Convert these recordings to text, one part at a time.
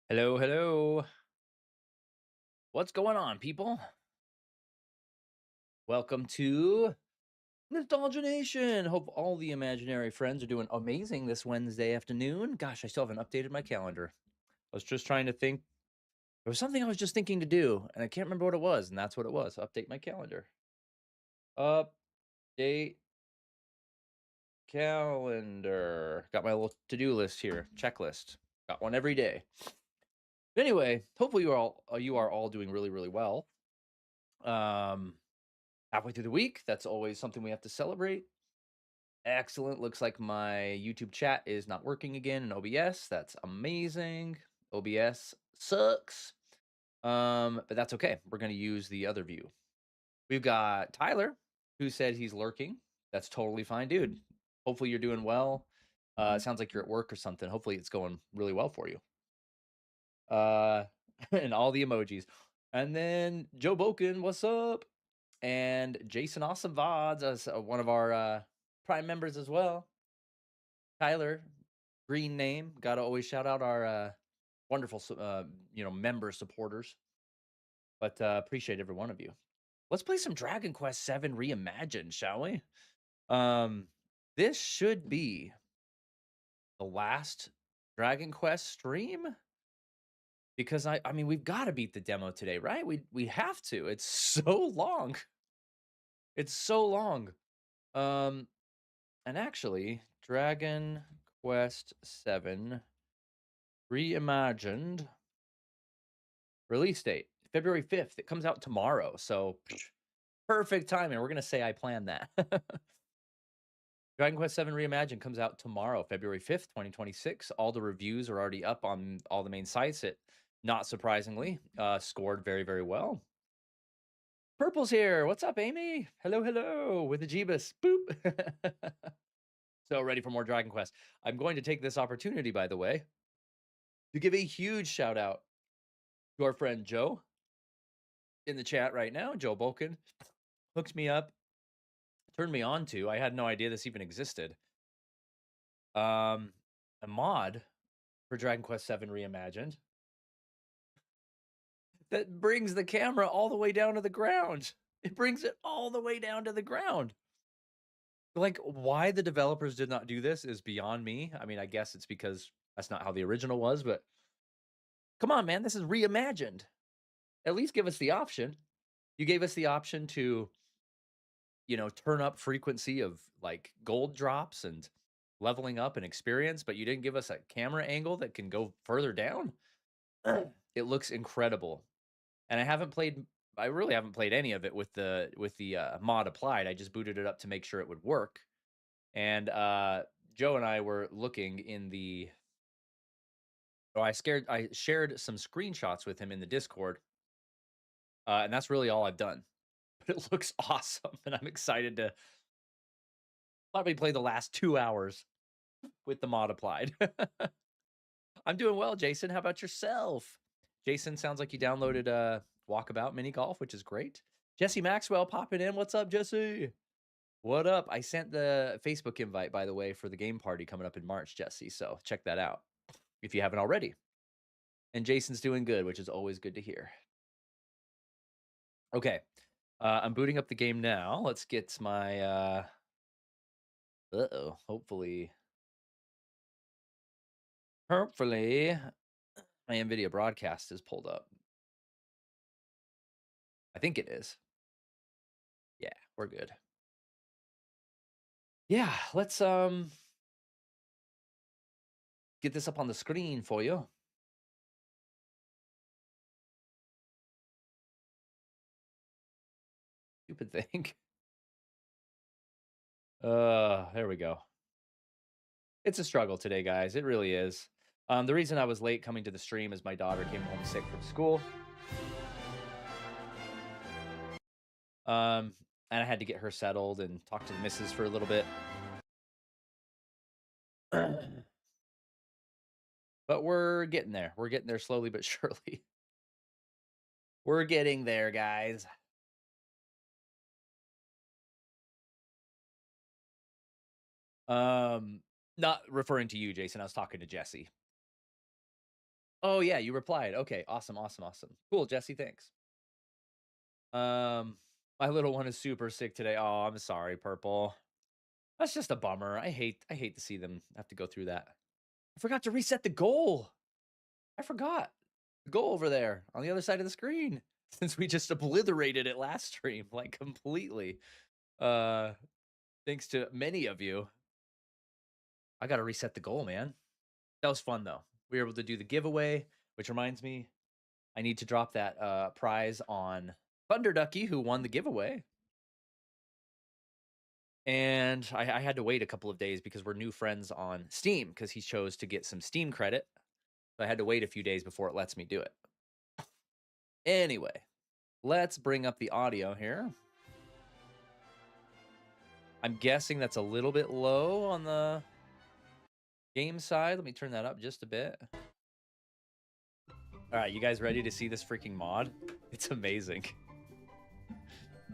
Hello, hello. What's going on, people? Welcome to Nostalgia Nation. Hope all the imaginary friends are doing amazing this Wednesday afternoon. Gosh, I still haven't updated my calendar. I was just trying to think. There was something I was just thinking to do, and I can't remember what it was, and that's what it was. Update my calendar. Update calendar. Got my little to-do list here, checklist. Got one every day. Anyway, hopefully you are all doing really, really well. Um, Halfway through the week. That's always something we have to celebrate. Excellent. Looks like my YouTube chat is not working again in OBS. That's amazing. OBS sucks. But that's okay. We're going to use the other view. We've got Tyler, who said he's lurking. That's totally fine, dude. Hopefully you're doing well. It sounds like you're at work or something. Hopefully it's going really well for you. And all the emojis. And then Joe Boken, what's up? And Jason Awesome Vods as one of our Prime members as well. Tyler, green name. Got to always shout out our wonderful, member supporters. But appreciate every one of you. Let's play some Dragon Quest VII Reimagined, shall we? This should be the last Dragon Quest stream because I mean we've got to beat the demo today, right? We have to. It's so long. It's so long. Um, And actually, Dragon Quest VII Reimagined release date February 5th. It comes out tomorrow. So perfect timing. We're going to say I planned that. Dragon Quest VII Reimagined comes out tomorrow, February 5th, 2026. All the reviews are already up on all the main sites. It, not surprisingly, scored very, very well. Purple's here. What's up, Amy? Hello, hello, with the Jeebus. Boop. So ready for more Dragon Quest. I'm going to take this opportunity, by the way, to give a huge shout out to our friend Joe in the chat right now. Joe Bolkin hooked me up, turned me on to. I had no idea this even existed. A mod for Dragon Quest VII Reimagined that brings the camera all the way down to the ground. It brings it all the way down to the ground. Like, why the developers did not do this is beyond me. I mean, I guess it's because that's not how the original was, but come on, man, this is reimagined. At least give us the option. You gave us the option to, turn up frequency of like gold drops and leveling up and experience, but you didn't give us a camera angle that can go further down. It looks incredible. And I really haven't played any of it with the mod applied. I just booted it up to make sure it would work. And Joe and I were looking in the I shared some screenshots with him in the Discord. And that's really all I've done. But it looks awesome, and I'm excited to probably play the last 2 hours with the mod applied. I'm doing well, Jason. How about yourself? Jason, sounds like you downloaded Walkabout Mini Golf, which is great. Jesse Maxwell popping in. What's up, Jesse? What up? I sent the Facebook invite, by the way, for the game party coming up in March, Jesse. So check that out if you haven't already. And Jason's doing good, which is always good to hear. Okay. I'm booting up the game now. Let's get my uh-oh. Hopefully my NVIDIA broadcast is pulled up. I think it is. Yeah, we're good. Yeah, let's get this up on the screen for you. Stupid thing. There we go. It's a struggle today, guys. It really is. The reason I was late coming to the stream is my daughter came home sick from school. And I had to get her settled and talk to the missus for a little bit. But we're getting there. We're getting there slowly but surely. We're getting there, guys. Not referring to you, Jason. I was talking to Jesse. Oh, yeah, you replied. Okay, awesome, awesome, awesome. Cool, Jesse, thanks. My little one is super sick today. Oh, I'm sorry, Purple. That's just a bummer. I hate to see them have to go through that. I forgot to reset the goal. I forgot. The goal over there on the other side of the screen. Since we just obliterated it last stream, like, completely. Thanks to many of you. I gotta reset the goal, man. That was fun, though. We were able to do the giveaway, which reminds me, I need to drop that prize on Thunder Ducky, who won the giveaway. And I had to wait a couple of days because we're new friends on Steam because he chose to get some Steam credit. So I had to wait a few days before it lets me do it. Anyway, let's bring up the audio here. I'm guessing that's a little bit low on the game side. Let me turn that up just a bit. All right, you guys ready to see this freaking mod? It's amazing.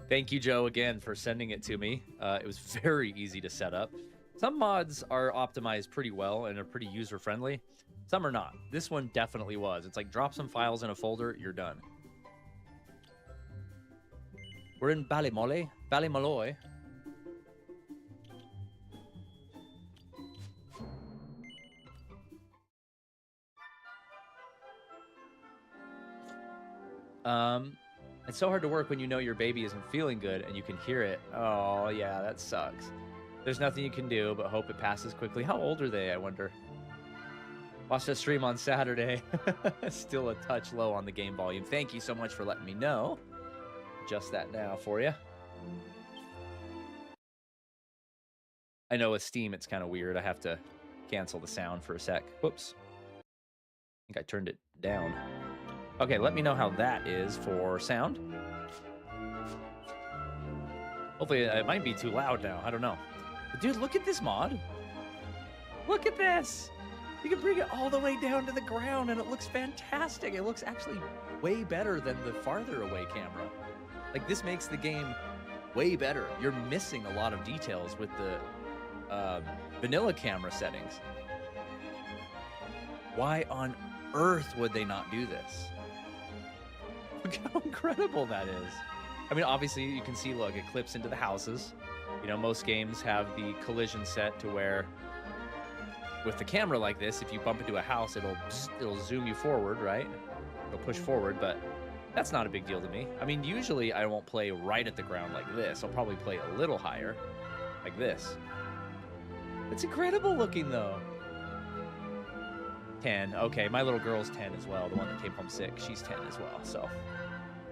Thank you, Joe, again, for sending it to me. It was very easy to set up. Some mods are optimized pretty well and are pretty user-friendly. Some are not. This one definitely was. It's like drop some files in a folder, you're done. We're in Ballymolloy. It's so hard to work when you know your baby isn't feeling good and you can hear it. Oh, yeah, that sucks. There's nothing you can do but hope it passes quickly. How old are they, I wonder? Watched the stream on Saturday. Still a touch low on the game volume. Thank you so much for letting me know. Adjust that now for you. I know with Steam it's kind of weird. I have to cancel the sound for a sec. Whoops. I think I turned it down. Okay, let me know how that is for sound. Hopefully it might be too loud now. I don't know. But dude, look at this mod. Look at this. You can bring it all the way down to the ground and it looks fantastic. It looks actually way better than the farther away camera. Like, this makes the game way better. You're missing a lot of details with the vanilla camera settings. Why on earth would they not do this? Look how incredible that is. I mean, obviously you can see, look, it clips into the houses. You know, most games have the collision set to where with the camera like this, if you bump into a house, it'll zoom you forward, right? It'll push forward, but that's not a big deal to me. I mean, usually I won't play right at the ground like this. I'll probably play a little higher, like this. It's incredible looking, though. 10. Okay, my little girl's 10 as well. The one that came home sick, she's 10 as well. So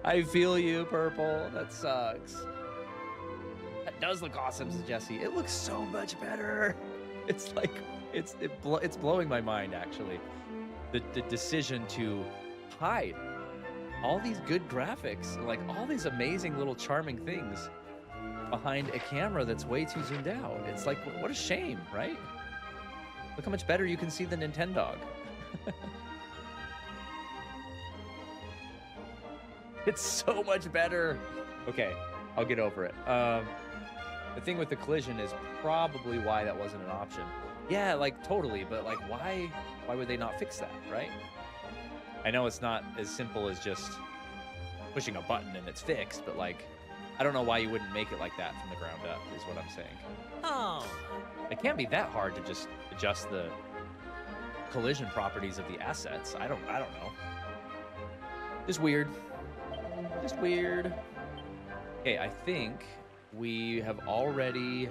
I feel you, Purple. That sucks. That does look awesome, says Jesse. It looks so much better. It's like it's blowing my mind, actually. The decision to hide all these good graphics, like all these amazing little charming things behind a camera that's way too zoomed out. It's like, what a shame, right? Look how much better you can see the Nintendo. It's so much better. Okay, I'll get over it. The thing with the collision is probably why that wasn't an option. Yeah, like, totally, but like, why would they not fix that, right? I know it's not as simple as just pushing a button and it's fixed, but like, I don't know why you wouldn't make it like that from the ground up, is what I'm saying. Oh. It can't be that hard to just adjust the collision properties of the assets. I don't know. Just weird. Just weird. Okay, I think we have already...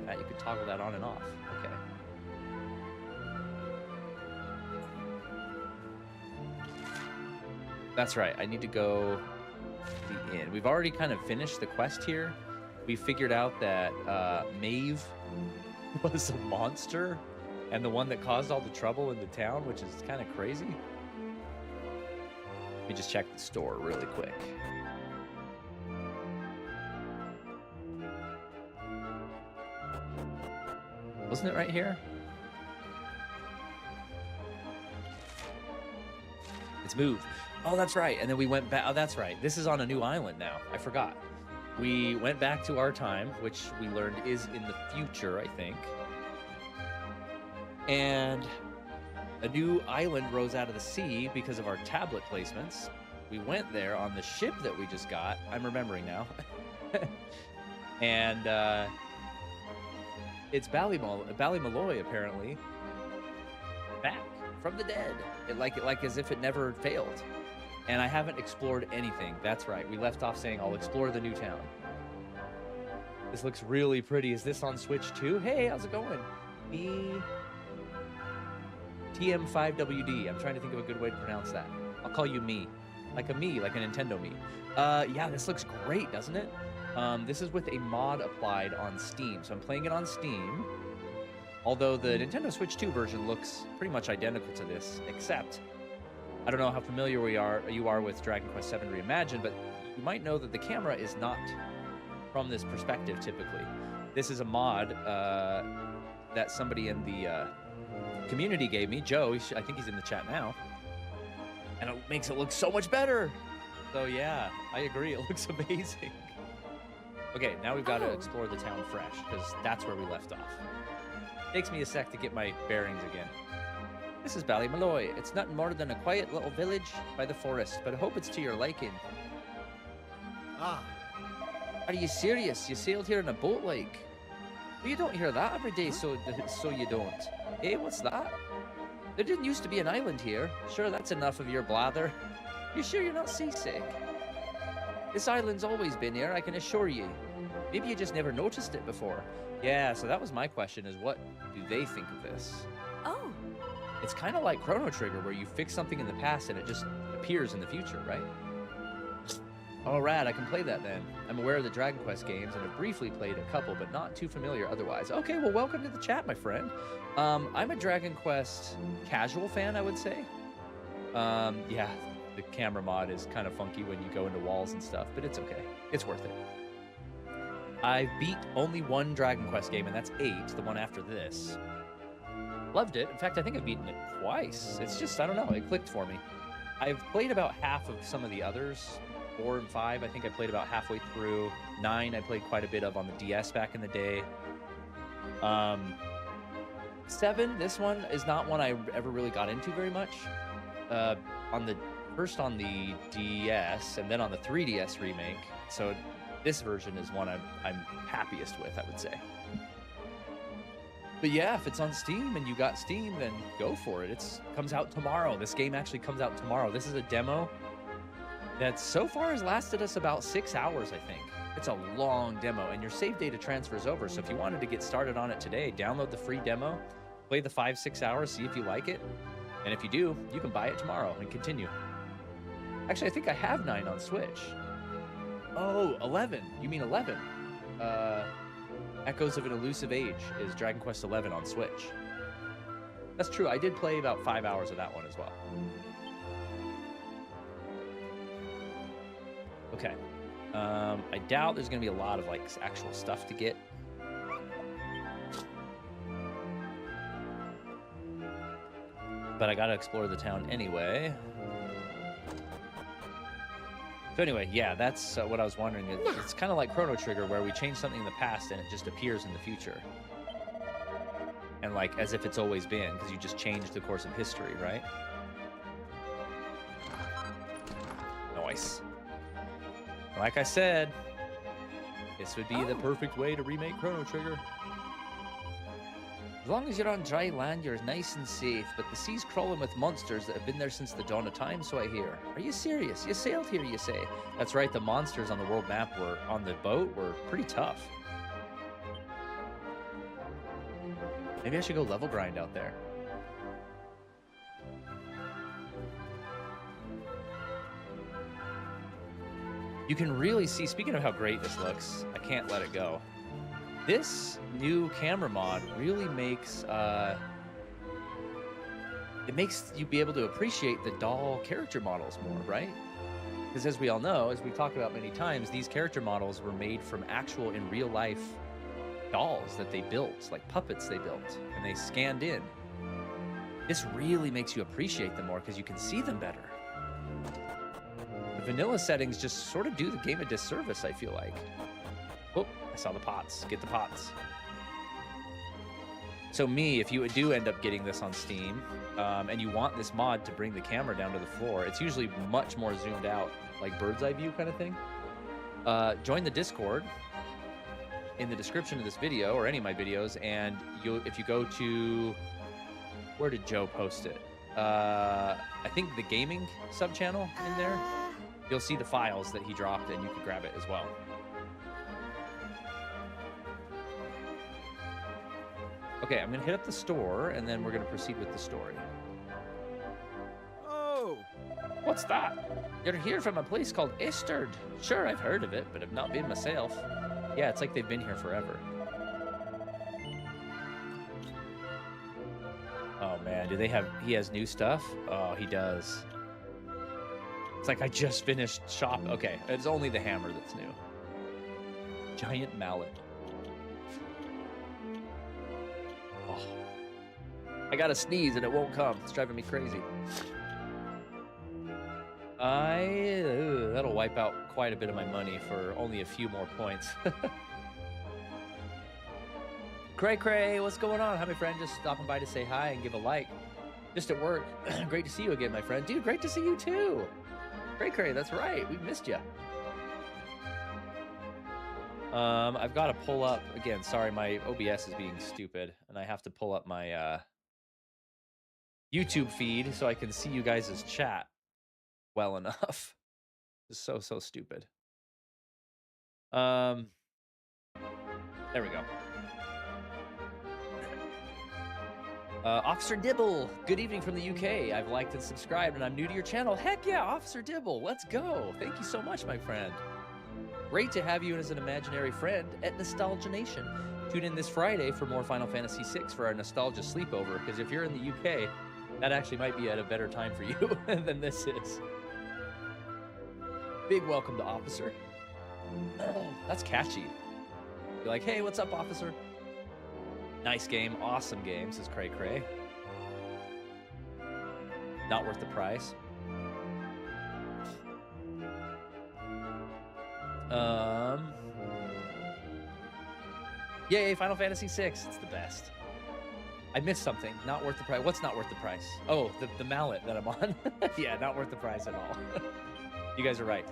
you could toggle that on and off. Okay. That's right. I need to go to the inn. We've already kind of finished the quest here. We figured out that Maeve was a monster and the one that caused all the trouble in the town, which is kind of crazy. Let me just check the store really quick. Wasn't it right here? It's moved. Oh, that's right. And then we went back. Oh, that's right. This is on a new island now. I forgot. We went back to our time, which we learned is in the future, I think. And A new island rose out of the sea because of our tablet placements. We went there on the ship that we just got. I'm remembering now. And it's Ballymaloy, apparently. Back from the dead. Like as if it never failed. And I haven't explored anything. That's right. We left off saying I'll explore the new town. This looks really pretty. Is this on Switch too? Hey, how's it going? TM5WD. I'm trying to think of a good way to pronounce that. I'll call you me. Like a Nintendo me. Yeah, this looks great, doesn't it? This is with a mod applied on Steam. So I'm playing it on Steam. Although the Nintendo Switch 2 version looks pretty much identical to this, except I don't know how familiar you are with Dragon Quest VII Reimagined, but you might know that the camera is not from this perspective typically. This is a mod that somebody in the community gave me. Joe, I think he's in the chat now. And it makes it look so much better. So yeah, I agree. It looks amazing. Okay, now we've got to explore the town fresh, because that's where we left off. Takes me a sec to get my bearings again. This is Ballymaloy. It's nothing more than a quiet little village by the forest, but I hope it's to your liking. Ah. Are you serious? You sailed here in a boat, like? Well, you don't hear that every day, so you don't. Hey, what's that? There didn't used to be an island here. Sure, that's enough of your blather. You sure you're not seasick? This island's always been here, I can assure you. Maybe you just never noticed it before. Yeah, so that was my question, is what do they think of this? Oh. It's kind of like Chrono Trigger, where you fix something in the past and it just appears in the future, right? Oh, rad, I can play that then. I'm aware of the Dragon Quest games and have briefly played a couple, but not too familiar otherwise. Okay, well, welcome to the chat, my friend. I'm a Dragon Quest casual fan, I would say. Yeah, the camera mod is kind of funky when you go into walls and stuff, but it's okay. It's worth it. I beat only one Dragon Quest game, and that's 8, the one after this. Loved it. In fact, I think I've beaten it twice. It's just, I don't know, it clicked for me. I've played about half of some of the others. 4 and 5, I think I played about halfway through. 9, I played quite a bit of on the DS back in the day. 7, this one is not one I ever really got into very much. First on the DS, and then on the 3DS remake. So this version is one I'm happiest with, I would say. But yeah, if it's on Steam and you got Steam, then go for it. It comes out tomorrow. This game actually comes out tomorrow. This is a demo that so far has lasted us about 6 hours, I think. It's a long demo, and your save data transfers over. So if you wanted to get started on it today, download the free demo, play the 5-6 hours, see if you like it. And if you do, you can buy it tomorrow and continue. Actually, I think I have 9 on Switch. Oh, 11. You mean 11? Echoes of an Elusive Age is Dragon Quest 11 on Switch. That's true. I did play about 5 hours of that one as well. Okay. I doubt there's going to be a lot of like actual stuff to get. But I got to explore the town anyway. So anyway, yeah, that's what I was wondering. It's kind of like Chrono Trigger, where we change something in the past and it just appears in the future. And like, as if it's always been, because you just changed the course of history, right? Nice. Like I said, this would be the perfect way to remake Chrono Trigger. As long as you're on dry land, you're nice and safe, but the sea's crawling with monsters that have been there since the dawn of time, so I hear. Are you serious? You sailed here, you say? That's right, the monsters on the world map on the boat were pretty tough. Maybe I should go level grind out there. You can really see, speaking of how great this looks, I can't let it go. This new camera mod really makes it makes you be able to appreciate the doll character models more, right? Because as we all know, as we've talked about many times, these character models were made from actual in real life dolls that they built, like puppets they built, and they scanned in. This really makes you appreciate them more because you can see them better. The vanilla settings just sort of do the game a disservice, I feel like. Oh, I saw the pots. Get the pots. So me, if you do end up getting this on Steam, and you want this mod to bring the camera down to the floor, it's usually much more zoomed out, like bird's eye view kind of thing. Join the Discord in the description of this video or any of my videos, and if you go to, where did Joe post it? I think the gaming sub channel in there, you'll see the files that he dropped, and you can grab it as well. Okay, I'm gonna hit up the store, and then we're gonna proceed with the story. Oh! What's that? You're here from a place called Esterd. Sure, I've heard of it, but I've not been myself. Yeah, it's like they've been here forever. Oh man, do they have, he has new stuff? Oh, he does. It's like I just finished shop. Okay, it's only the hammer that's new. Giant mallet. Oh. I gotta sneeze and it won't come. It's driving me crazy. That'll wipe out quite a bit of my money for only a few more points. Cray Cray, what's going on? Hi, my friend. Just stopping by to say hi and give a like. Just at work. Great to see you again, my friend. Dude, great to see you too. Cray Cray, that's right. We missed you. I've got to pull up again. Sorry, my OBS is being stupid, and I have to pull up my YouTube feed so I can see you guys' chat well enough. It's so stupid. There we go. Officer Dibble, good evening from the UK. I've liked and subscribed, and I'm new to your channel. Heck yeah, Officer Dibble, let's go. Thank you so much, my friend. Great to have you as an imaginary friend at Nostalgia Nation. Tune in this Friday for more Final Fantasy VI for our nostalgia sleepover, because if you're in the UK, that actually might be at a better time for you than this is. Big welcome to Officer. That's catchy. You're like, hey, what's up, Officer? Nice game, awesome game, says Cray Cray. Not worth the price. Yay, Final Fantasy VI, it's the best. I missed something, not worth the price. What's not worth the price? Oh, the mallet that I'm on. Yeah, not worth the price at all. You guys are right.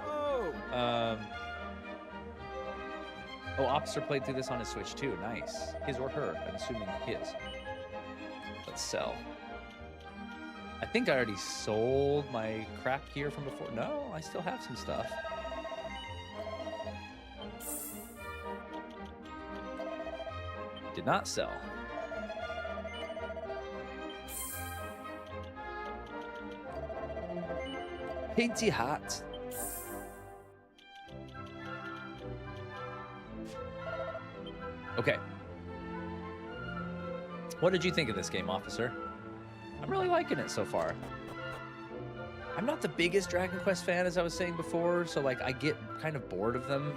Oh, Officer played through this on his Switch too. Nice. His or her. I'm assuming his. Let's sell. I think I already sold my crap gear from before. No, I still have some stuff. Did not sell. Painty hat. Okay. What did you think of this game, Officer? I'm really liking it so far. I'm not the biggest Dragon Quest fan, as I was saying before, so like I get kind of bored of them.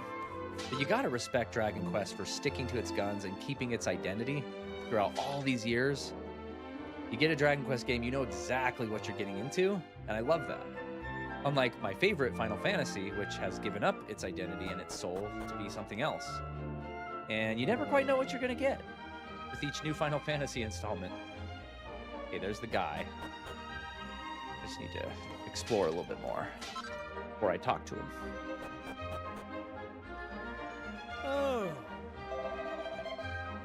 But you gotta respect Dragon Quest for sticking to its guns and keeping its identity throughout all these years. You get a Dragon Quest game, you know exactly what you're getting into, and I love that. Unlike my favorite Final Fantasy, which has given up its identity and its soul to be something else. And you never quite know what you're gonna get with each new Final Fantasy installment. Okay, there's the guy. Just need to explore a little bit more before I talk to him. Oh.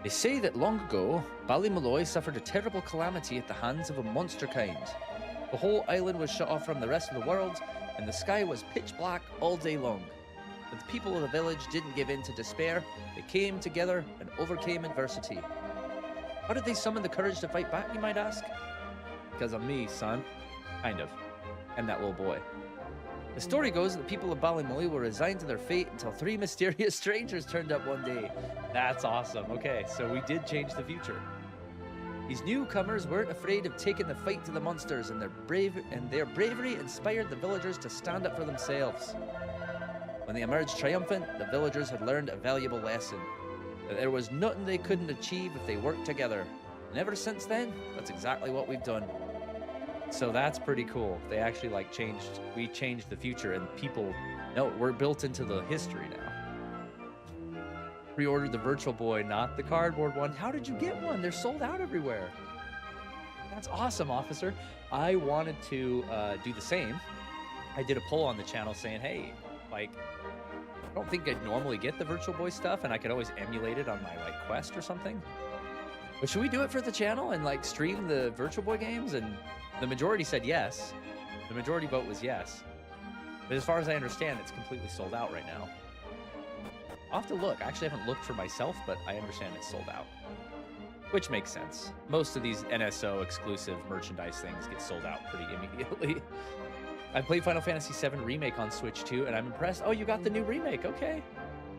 They say that long ago, Ballymaloy suffered a terrible calamity at the hands of a monster kind. The whole island was shut off from the rest of the world, and the sky was pitch black all day long. But the people of the village didn't give in to despair. They came together and overcame adversity. How did they summon the courage to fight back, you might ask? Because of me, son. Kind of. And that little boy. The story goes that the people of Ballymaloy were resigned to their fate until 3 mysterious strangers turned up one day. That's awesome. Okay, so we did change the future. These newcomers weren't afraid of taking the fight to the monsters, and their bravery inspired the villagers to stand up for themselves. When they emerged triumphant, the villagers had learned a valuable lesson, that there was nothing they couldn't achieve if they worked together. And ever since then, that's exactly what we've done. So that's pretty cool. They actually we changed the future, and people know we're built into the history now. Pre-ordered the Virtual Boy, not the cardboard one. How did you get one? They're sold out everywhere. That's awesome, officer. I wanted to do the same. I did a poll on the channel saying, hey, like, I don't think I'd normally get the Virtual Boy stuff, and I could always emulate it on my like Quest or something. But should we do it for the channel and like stream the Virtual Boy games? And the majority said yes. The majority vote was yes. But as far as I understand, it's completely sold out right now. I'll have to look. I actually haven't looked for myself, but I understand it's sold out. Which makes sense. Most of these NSO exclusive merchandise things get sold out pretty immediately. I played Final Fantasy VII Remake on Switch too, and I'm impressed. Oh, you got the new remake. Okay.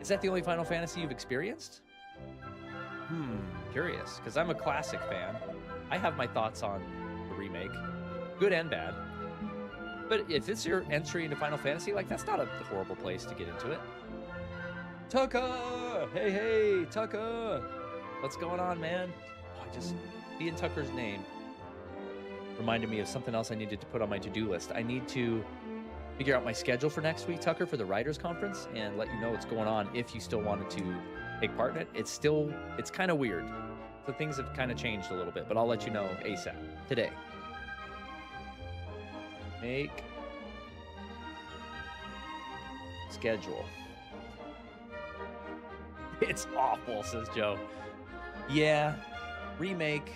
Is that the only Final Fantasy you've experienced? Curious, because I'm a classic fan. I have my thoughts on the remake, good and bad. But if it's your entry into Final Fantasy, like, that's not a horrible place to get into it. Tucker! Hey, hey, Tucker! What's going on, man? Oh, seeing Tucker's name reminded me of something else I needed to put on my to-do list. I need to figure out my schedule for next week, Tucker, for the Writers Conference, and let you know what's going on if you still wanted to take part in it. It's kind of weird. So things have kind of changed a little bit, but I'll let you know ASAP today. Make schedule. It's awful, says Joe. Yeah, remake.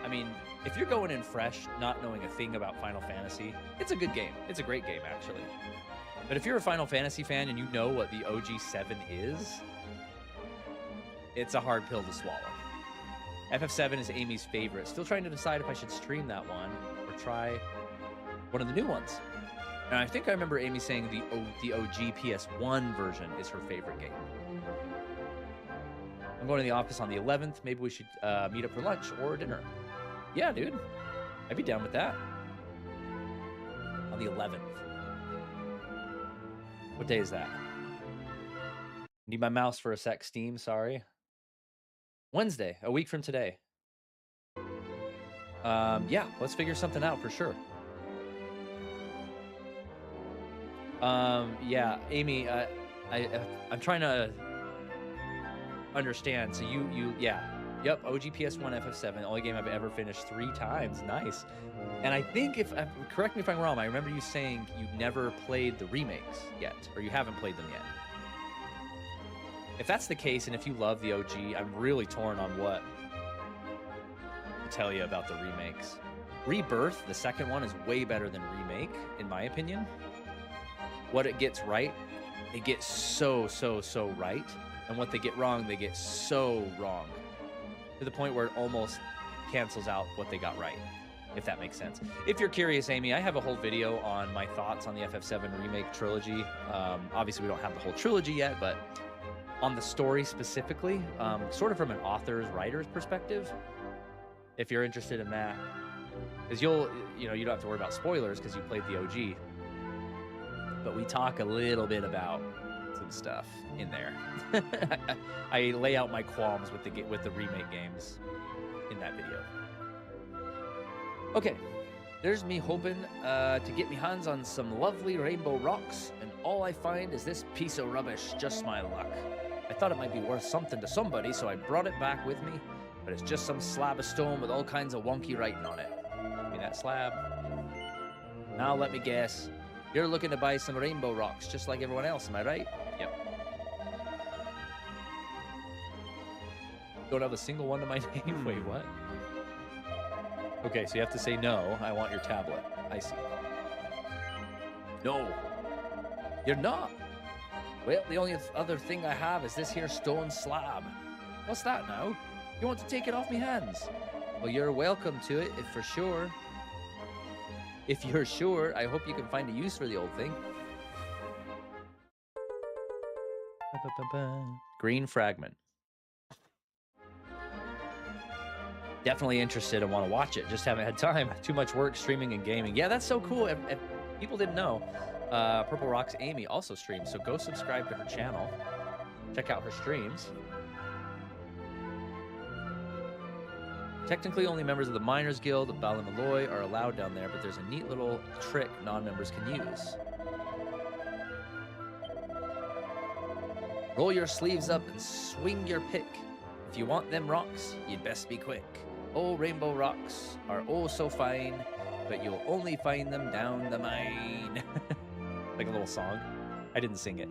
I mean, if you're going in fresh, not knowing a thing about Final Fantasy, it's a good game. It's a great game, actually. But if you're a Final Fantasy fan and you know what the OG 7 is, it's a hard pill to swallow. FF7 is Amy's favorite. Still trying to decide if I should stream that one or try one of the new ones. And I think I remember Amy saying the OG PS1 version is her favorite game. I'm going to the office on the 11th. Maybe we should meet up for lunch or dinner. Yeah, dude. I'd be down with that. On the 11th. What day is that? Need my mouse for a sec, Steam, sorry. Wednesday, a week from today. Yeah, let's figure something out for sure. Yeah, Amy, I'm trying to understand. So yep, OG PS1 FF7, only game I've ever finished 3 times. Nice. And I think correct me if I'm wrong, I remember you saying you never played the remakes yet, or you haven't played them yet. If that's the case, and if you love the OG, I'm really torn on what to tell you about the remakes. Rebirth, the second one, is way better than Remake, in my opinion. What it gets right, it gets so right. And what they get wrong, they get so wrong. To the point where it almost cancels out what they got right, if that makes sense. If you're curious, Amy, I have a whole video on my thoughts on the FF7 Remake trilogy. Obviously, we don't have the whole trilogy yet, but on the story specifically, sort of from an author's, writer's perspective, if you're interested in that. Because you don't have to worry about spoilers because you played the OG. But we talk a little bit about some stuff in there. I lay out my qualms with the remake games in that video. Okay, there's me hoping to get me hands on some lovely rainbow rocks, and all I find is this piece of rubbish. Just my luck. I thought it might be worth something to somebody, so I brought it back with me, but it's just some slab of stone with all kinds of wonky writing on it. Give me that slab. Now let me guess. You're looking to buy some rainbow rocks, just like everyone else, am I right? Yep. Don't have a single one to my name? Wait, what? Okay, so you have to say no, I want your tablet. I see. No. You're not. Well, the only other thing I have is this here stone slab. What's that now? You want to take it off me hands? Well, you're welcome to it, if for sure. If you're sure, I hope you can find a use for the old thing. Green fragment. Definitely interested and want to watch it. Just haven't had time. Too much work streaming and gaming. Yeah, that's so cool. If people didn't know, Purple Rocks Amy also streams, so go subscribe to her channel. Check out her streams. Technically, only members of the Miners Guild of Ballymaloy are allowed down there, but there's a neat little trick non-members can use. Roll your sleeves up and swing your pick. If you want them rocks, you'd best be quick. Oh, rainbow rocks are oh so fine, but you'll only find them down the mine. Like a little song. I didn't sing it.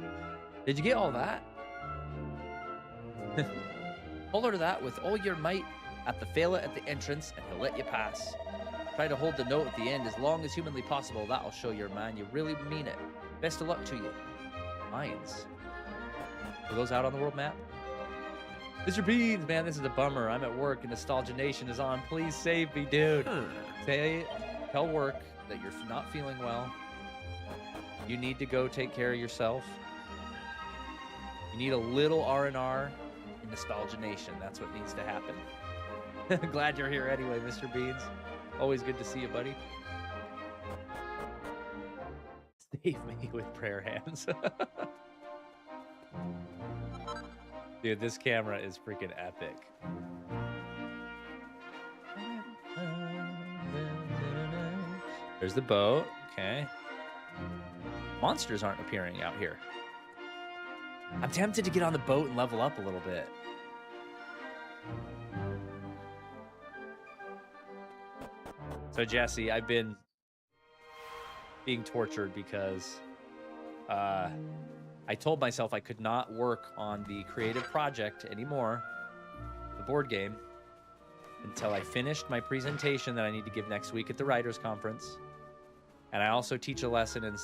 Did you get all that? Holler that with all your might at the fella at the entrance, and he'll let you pass. Try to hold the note at the end as long as humanly possible. That'll show your man you really mean it. Best of luck to you. Mines. Are those out on the world map? Mr. Beans, man, this is a bummer. I'm at work and Nostalgia Nation is on. Please save me, dude. Tell work that you're not feeling well. You need to go take care of yourself. You need a little R&R in Nostalgia Nation. That's what needs to happen. Glad you're here anyway, Mr. Beans. Always good to see you, buddy. Save me with prayer hands. Dude, this camera is freaking epic. There's the boat. Okay. Monsters aren't appearing out here. I'm tempted to get on the boat and level up a little bit. So, Jesse, I've been being tortured because I told myself I could not work on the creative project anymore, the board game, until I finished my presentation that I need to give next week at the Writers' Conference. And I also teach a lesson in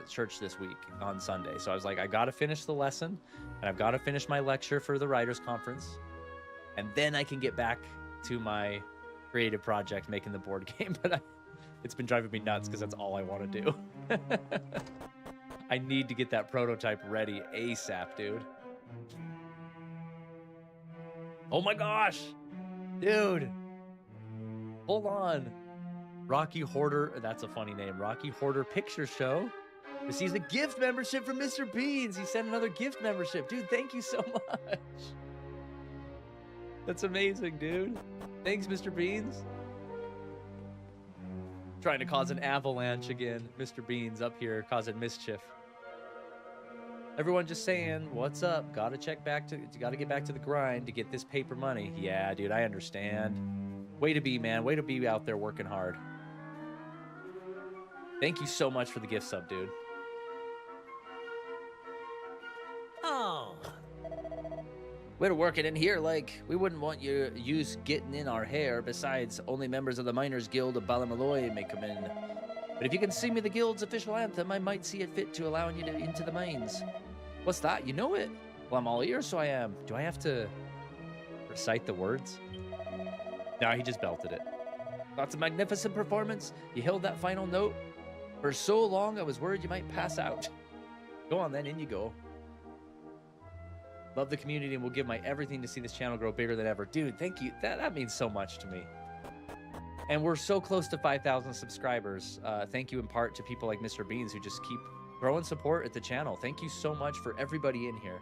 church this week on Sunday. So I was like, I got to finish the lesson, and I've got to finish my lecture for the Writers' Conference. And then I can get back to my creative project, making the board game. But it's been driving me nuts because that's all I want to do. I need to get that prototype ready ASAP, dude. Oh my gosh. Dude. Hold on. Rocky Hoarder, that's a funny name. Rocky Hoarder Picture Show receives a gift membership from Mr. Beans. He sent another gift membership. Dude, thank you so much. That's amazing, dude. Thanks, Mr. Beans. Trying to cause an avalanche again. Mr. Beans up here causing mischief. Everyone just saying, what's up? Gotta get back to the grind to get this paper money. Yeah, dude, I understand. Way to be, man. Way to be out there working hard. Thank you so much for the gift sub, dude. Oh. We're working in here like we wouldn't want yous getting in our hair. Besides, only members of the Miners Guild of Ballymaloy may come in. But if you can sing me the guild's official anthem, I might see it fit to allowing you into the mines. What's that? You know it? Well, I'm all ears, so I am. Do I have to recite the words? No, he just belted it. That's a magnificent performance. You held that final note. For so long, I was worried you might pass out. Go on then, in you go. Love the community and will give my everything to see this channel grow bigger than ever. Dude, thank you. That means so much to me. And we're so close to 5,000 subscribers. Thank you in part to people like Mr. Beans who just keep throwing support at the channel. Thank you so much for everybody in here.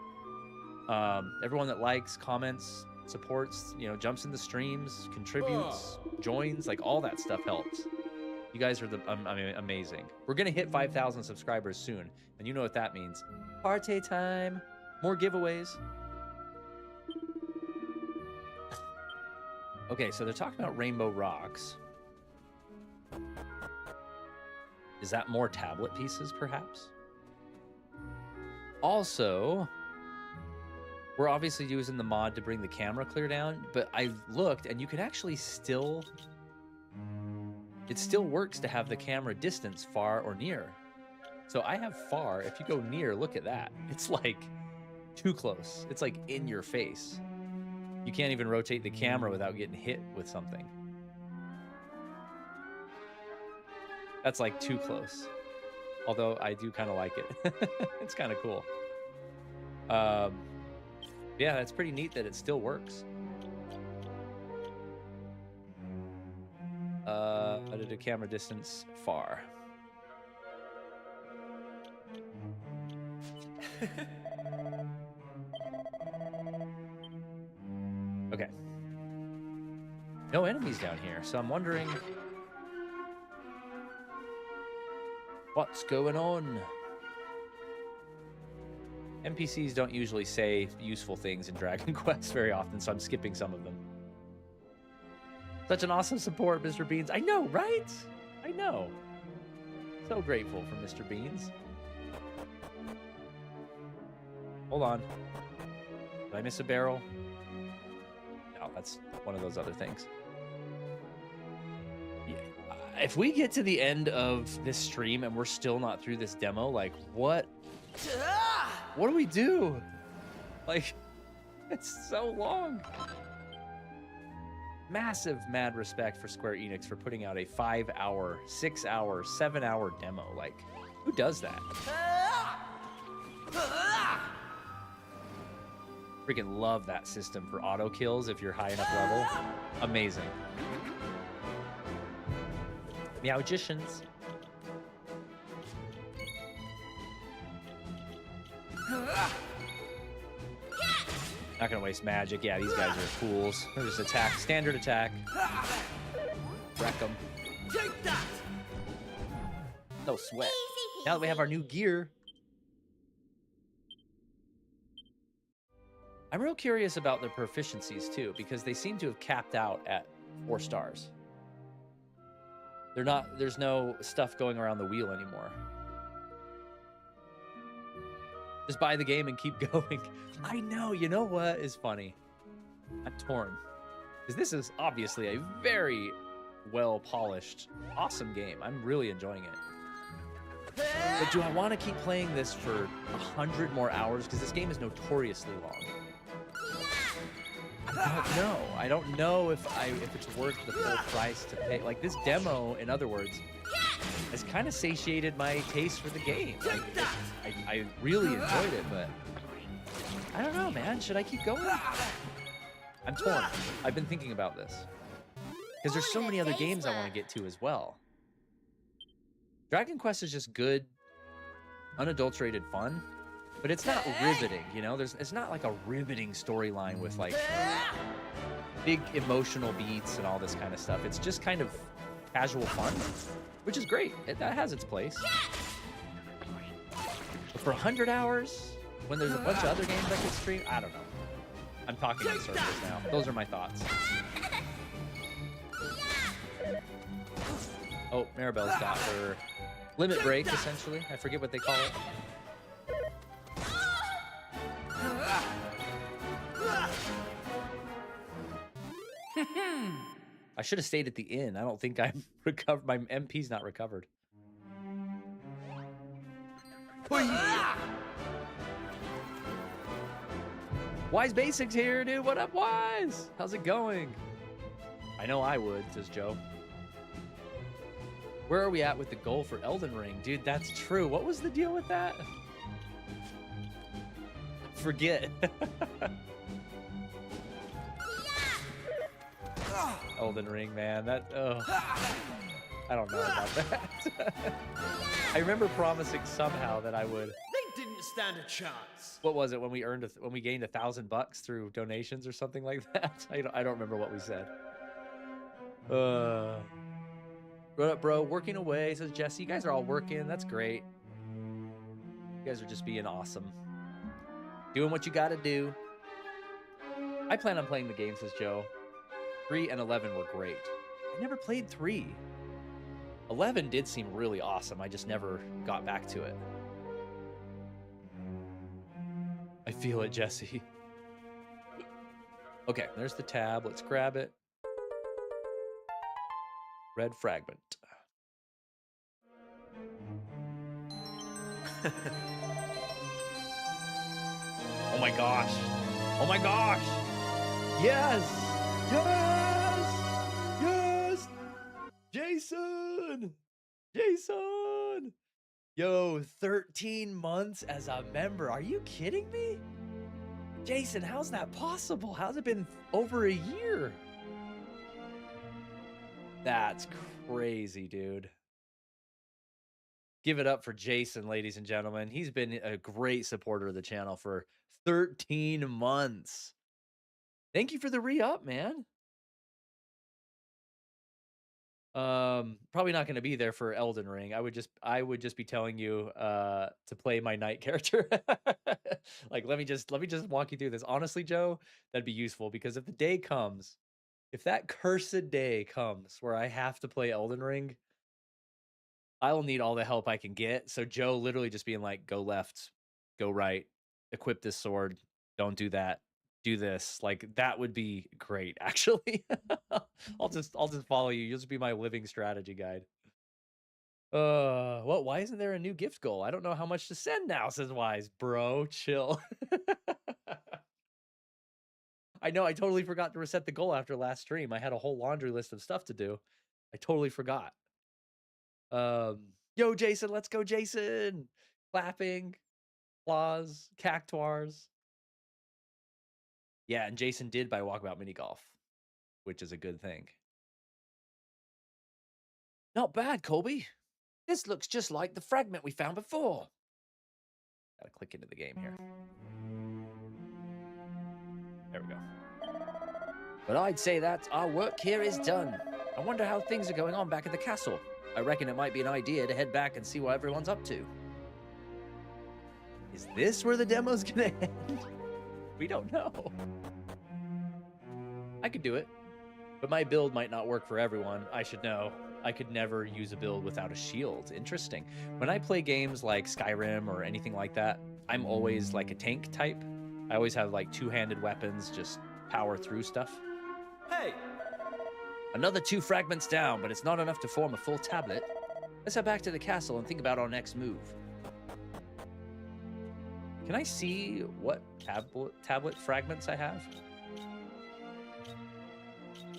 Everyone that likes, comments, supports, jumps in the streams, contributes, joins, like all that stuff helps. You guys are amazing. We're gonna hit 5,000 subscribers soon, and you know what that means. Party time, more giveaways. Okay, so they're talking about rainbow rocks. Is that more tablet pieces, perhaps? Also, we're obviously using the mod to bring the camera clear down, but I looked and you can actually it still works to have the camera distance far or near. So I have far. If you go near, look at that. It's like too close. It's like in your face. You can't even rotate the camera without getting hit with something. That's like too close. Although I do kind of like it. It's kind of cool. Yeah, it's pretty neat that it still works. At a camera distance far. Okay. No enemies down here, so I'm wondering what's going on. NPCs don't usually say useful things in Dragon Quest very often, so I'm skipping some of them. Such an awesome support, Mr. Beans. I know, right? I know. So grateful for Mr. Beans. Hold on. Did I miss a barrel? No, that's one of those other things. Yeah. If we get to the end of this stream and we're still not through this demo, like, what do we do? Like, it's so long. Massive mad respect for Square Enix for putting out a 5-hour, 6-hour, 7-hour demo. Like, who does that? Freaking love that system for auto kills if you're high enough level. Amazing. Meowgicians. Not gonna waste magic. Yeah, these guys are fools. They'll just attack. Standard attack. Wreck them. Take that. No sweat. Now that we have our new gear. I'm real curious about their proficiencies too, because they seem to have capped out at 4 stars. There's no stuff going around the wheel anymore. Just buy the game and keep going. I know, you know what is funny? I'm torn. Because this is obviously a very well-polished, awesome game. I'm really enjoying it. But do I want to keep playing this for 100 more hours? Because this game is notoriously long. I don't know. I don't know if it's worth the full price to pay. Like, this demo, in other words, has kind of satiated my taste for the game. Like, I really enjoyed it, but I don't know, man. Should I keep going? I'm torn. I've been thinking about this. Because there's so many other games I want to get to as well. Dragon Quest is just good, unadulterated fun, but it's not riveting, you know? It's not like a riveting storyline with like big emotional beats and all this kind of stuff. It's just kind of casual fun, which is great. That has its place. But for 100 hours, when there's a bunch of other games I could stream, I don't know. I'm talking in circles now. Those are my thoughts. Oh, Maribel's got her limit break, essentially. I forget what they call it. I should have stayed at the inn. I don't think I'm recovered. My MP's not recovered. Wise Basics here, dude. What up, Wise? How's it going? I know I would, says Joe. Where are we at with the goal for Elden Ring? Dude, that's true. What was the deal with that? Forget. Elden Ring, man. That, I don't know about that. I remember promising somehow that I would. They didn't stand a chance. What was it when we gained $1,000 through donations or something like that? I don't remember what we said. What up, bro? Working away, says Jesse. You guys are all working. That's great. You guys are just being awesome. Doing what you gotta do. I plan on playing the game, says Joe. 3 and 11 were great. I never played 3. 11 did seem really awesome. I just never got back to it. I feel it, Jesse. Okay, there's the tab. Let's grab it. Red fragment. Oh my gosh. Oh my gosh. Yes. Yes. Yes. Jason. Jason. Yo, 13 months as a member. Are you kidding me? Jason, how's that possible? How's it been over a year? That's crazy, dude. Give it up for Jason, ladies and gentlemen. He's been a great supporter of the channel for 13 months. Thank you for the re-up, man. Probably not gonna be there for Elden Ring. I would just be telling you, to play my knight character. Like, let me just walk you through this. Honestly, Joe, that'd be useful because if the day comes, if that cursed day comes where I have to play Elden Ring, I will need all the help I can get. So Joe literally just being like, "Go left, go right, equip this sword, don't do that, do this." Like that would be great, actually. I'll just follow you. You'll just be my living strategy guide. Well, why isn't there a new gift goal? I don't know how much to send now, says Wise. Bro, chill. I know I totally forgot to reset the goal after last stream. I had a whole laundry list of stuff to do. I totally forgot. Yo, Jason, let's go, Jason. Clapping, applause, cactuars. Yeah, and Jason did buy Walkabout Mini Golf, which is a good thing. Not bad, Colby. This looks just like the fragment we found before. Gotta click into the game here. There we go. But I'd say that our work here is done. I wonder how things are going on back at the castle. I reckon it might be an idea to head back and see what everyone's up to. Is this where the demo's gonna end? We don't know. I could do it, but my build might not work for everyone. I should know. I could never use a build without a shield. Interesting. When I play games like Skyrim or anything like that, I'm always like a tank type. I always have like two-handed weapons, just power through stuff. Hey! Another 2 fragments down, but it's not enough to form a full tablet. Let's head back to the castle and think about our next move. Can I see what tablet fragments I have?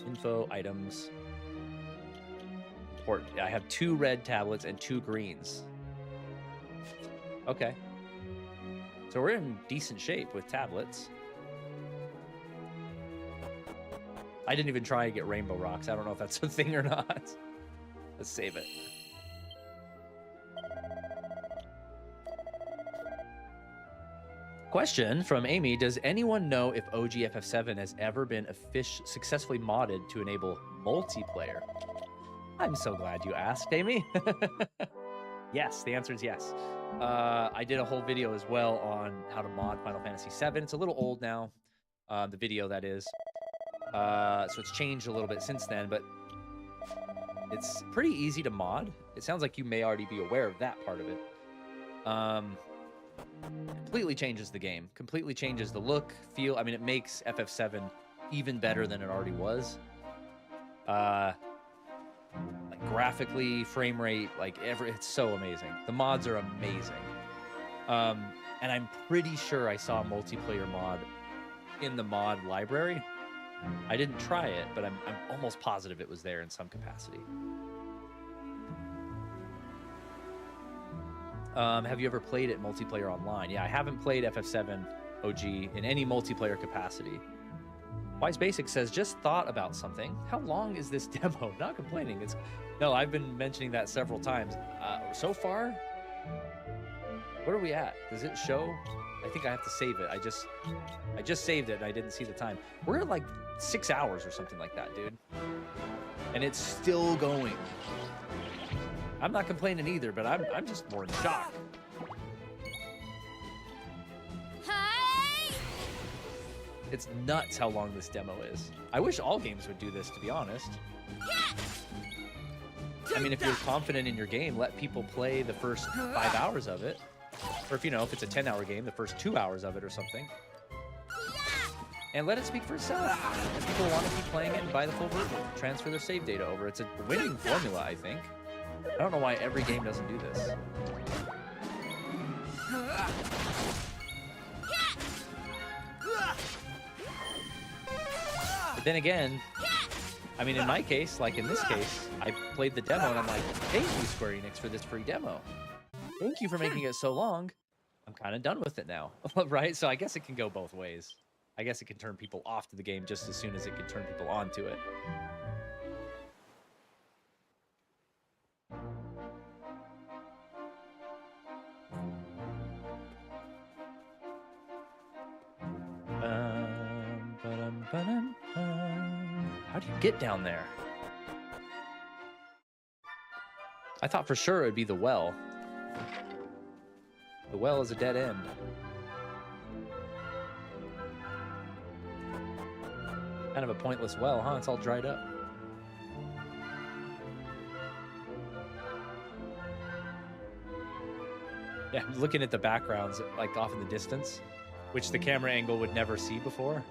Info, items. I have 2 red tablets and 2 greens. Okay. So we're in decent shape with tablets. I didn't even try to get rainbow rocks. I don't know if that's a thing or not. Let's save it. Question from Amy. Does anyone know if OGFF7 has ever been successfully modded to enable multiplayer? I'm so glad you asked, Amy. Yes, the answer is yes. I did a whole video as well on how to mod Final Fantasy VII. It's a little old now, the video that is. So it's changed a little bit since then, but it's pretty easy to mod. It sounds like you may already be aware of that part of it. Completely changes the game. Completely changes the look, feel. I mean, it makes FF7 even better than it already was. Like graphically, frame rate, like it's so amazing. The mods are amazing. And I'm pretty sure I saw a multiplayer mod in the mod library. I didn't try it, but I'm almost positive it was there in some capacity. Have you ever played it multiplayer online? Yeah, I haven't played FF7 OG in any multiplayer capacity. Wise Basic says, just thought about something. How long is this demo? Not complaining. No, I've been mentioning that several times. So far, what are we at? Does it show? I think I have to save it. I just saved it and I didn't see the time. We're at like 6 hours or something like that, dude. And it's still going. I'm not complaining either, but I'm just more in shock. Hi! It's nuts how long this demo is. I wish all games would do this, to be honest. I mean, if you're confident in your game, let people play the first 5 hours of it. Or if it's a 10-hour game, the first 2 hours of it or something. And let it speak for itself. If people want to keep playing it and buy the full version, transfer their save data over. It's a winning formula, I think. I don't know why every game doesn't do this. But then again, I mean, in my case, like in this case, I played the demo and I'm like, thank you, Square Enix, for this free demo. Thank you for making it so long. I'm kind of done with it now, right? So I guess it can go both ways. I guess it can turn people off to the game just as soon as it can turn people on to it. How do you get down there? I thought for sure it'd be the well. The well is a dead end. Kind of a pointless well, huh? It's all dried up. Yeah, I'm looking at the backgrounds, like off in the distance, which the camera angle would never see before.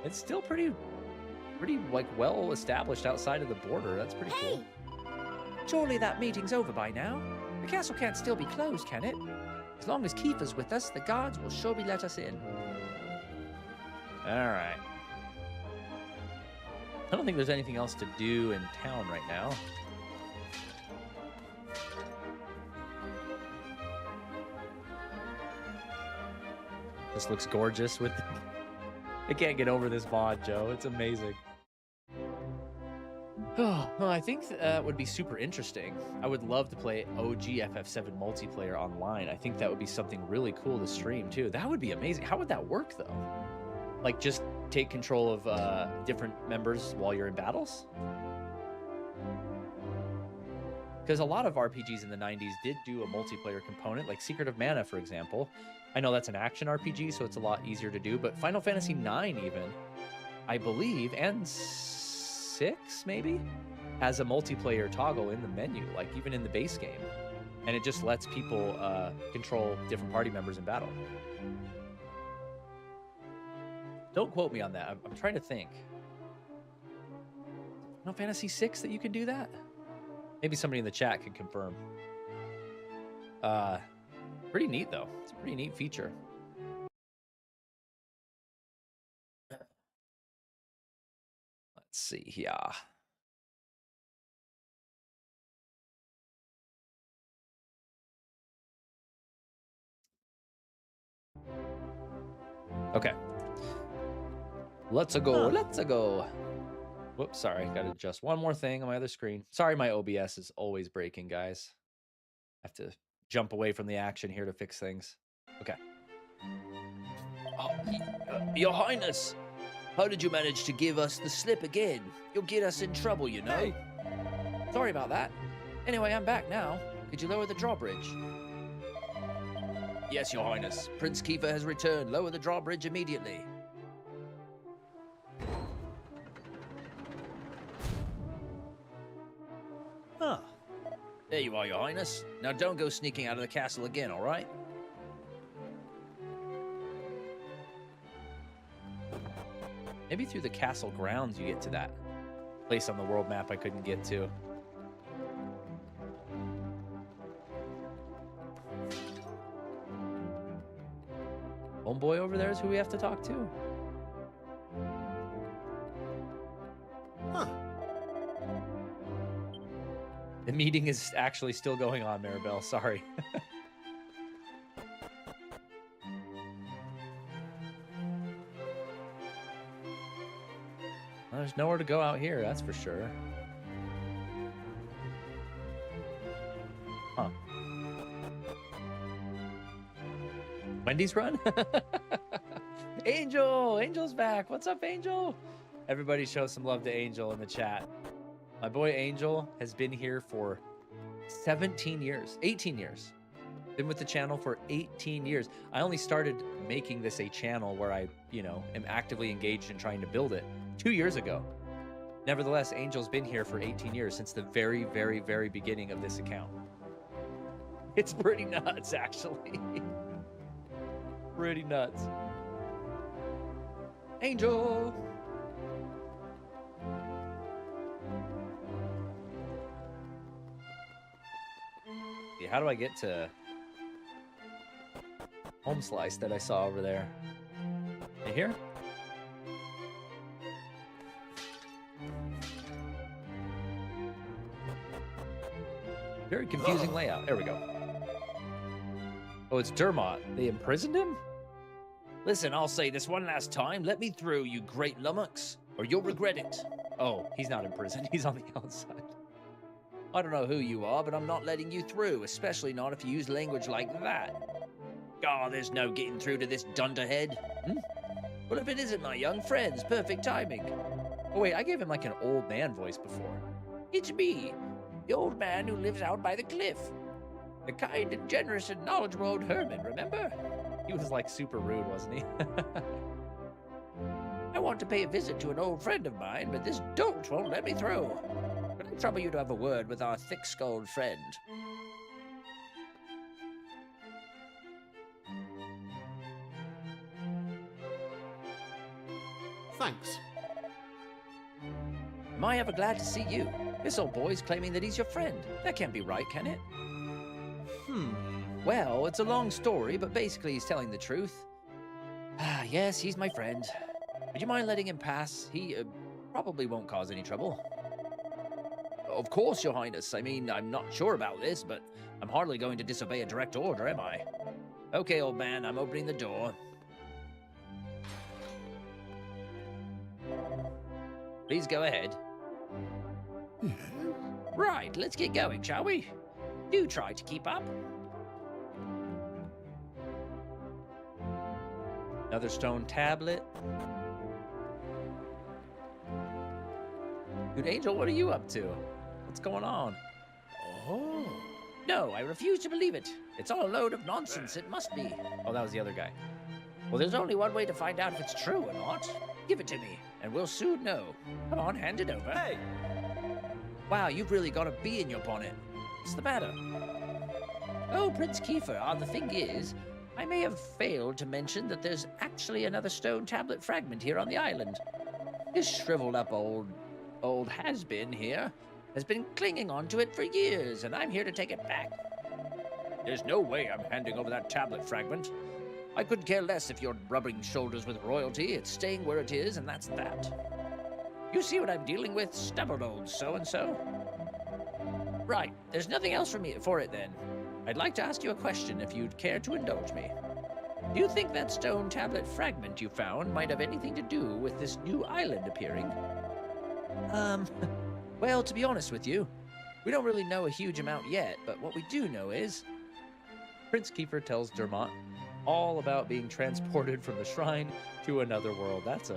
It's still pretty like well established outside of the border. That's pretty cool. Surely that meeting's over by now. The castle can't still be closed, can it? As long as Kiefer's with us, the guards will surely let us in. All right. I don't think there's anything else to do in town right now. This looks gorgeous with... I can't get over this mod, Joe. It's amazing. Oh, well, I think that would be super interesting. I would love to play OG FF7 multiplayer online. I think that would be something really cool to stream, too. That would be amazing. How would that work, though? Like, just take control of different members while you're in battles? Because a lot of RPGs in the 90s did do a multiplayer component, like Secret of Mana, for example. I know that's an action RPG, so it's a lot easier to do, but Final Fantasy IX even, I believe, and 6 maybe, has a multiplayer toggle in the menu, like even in the base game. And it just lets people control different party members in battle. Don't quote me on that. I'm trying to think. Final Fantasy VI that you can do that? Maybe somebody in the chat can confirm. Pretty neat, though. It's a pretty neat feature. Let's see here. Okay. Let's go. Let's go. Whoops, sorry. Got to adjust one more thing on my other screen. Sorry, my OBS is always breaking, guys. I have to jump away from the action here to fix things. Okay. Oh, Your Highness, how did you manage to give us the slip again? You'll get us in trouble, you know. Hey. Sorry about that. Anyway, I'm back now. Could you lower the drawbridge? Yes, Your Highness. Prince Kiefer has returned. Lower the drawbridge immediately. Huh. There you are, Your Highness. Now don't go sneaking out of the castle again, all right? Maybe through the castle grounds you get to that place on the world map I couldn't get to. Homeboy over there is who we have to talk to. Huh. The meeting is actually still going on, Maribel. Sorry. Well, there's nowhere to go out here, that's for sure. Huh. Wendy's Run? Angel! Angel's back. What's up, Angel? Everybody show some love to Angel in the chat. My boy Angel has been here for 17 years, 18 years. Been with the channel for 18 years. I only started making this a channel where I, am actively engaged in trying to build it 2 years ago. Nevertheless, Angel's been here for 18 years, since the very, very, very beginning of this account. It's pretty nuts, actually. Pretty nuts. Angel! Yeah, how do I get to Home Slice that I saw over there? Right here? Very confusing layout. There we go. Oh, it's Dermot. They imprisoned him? Listen, I'll say this one last time. Let me through, you great lummox, or you'll regret it. Oh, he's not in prison. He's on the outside. I don't know who you are, but I'm not letting you through, especially not if you use language like that. Oh, there's no getting through to this dunderhead. Well, if it isn't my young friends, perfect timing. Oh, wait, I gave him like an old man voice before. It's me. The old man who lives out by the cliff. The kind and generous and knowledgeable old hermit, remember? He was like super rude, wasn't he? I want to pay a visit to an old friend of mine, but this dolt won't let me through. Could I trouble you to have a word with our thick-skulled friend? Thanks. Am I ever glad to see you? This old boy's claiming that he's your friend. That can't be right, can it? Well, it's a long story, but basically he's telling the truth. Ah, yes, he's my friend. Would you mind letting him pass? He probably won't cause any trouble. Of course, Your Highness. I mean, I'm not sure about this, but I'm hardly going to disobey a direct order, am I? Okay, old man, I'm opening the door. Please go ahead. Right, let's get going, shall we? Do try to keep up. Another stone tablet. Good Angel, what are you up to? What's going on? Oh. No, I refuse to believe it. It's all a load of nonsense, it must be. Oh, that was the other guy. Well, there's only one way to find out if it's true or not. Give it to me, and we'll soon know. Come on, hand it over. Hey! Wow, you've really got a bee in your bonnet. What's the matter? Oh, Prince Kiefer, the thing is, I may have failed to mention that there's actually another stone tablet fragment here on the island. This shriveled up old has-been here has been clinging onto it for years, and I'm here to take it back. There's no way I'm handing over that tablet fragment. I couldn't care less if you're rubbing shoulders with royalty. It's staying where it is, and that's that. You see what I'm dealing with, stubborn old so-and-so? Right, there's nothing else for it then. I'd like to ask you a question if you'd care to indulge me. Do you think that stone tablet fragment you found might have anything to do with this new island appearing? Well, to be honest with you, we don't really know a huge amount yet, but what we do know is... Prince Kiefer tells Dermot all about being transported from the shrine to another world. That's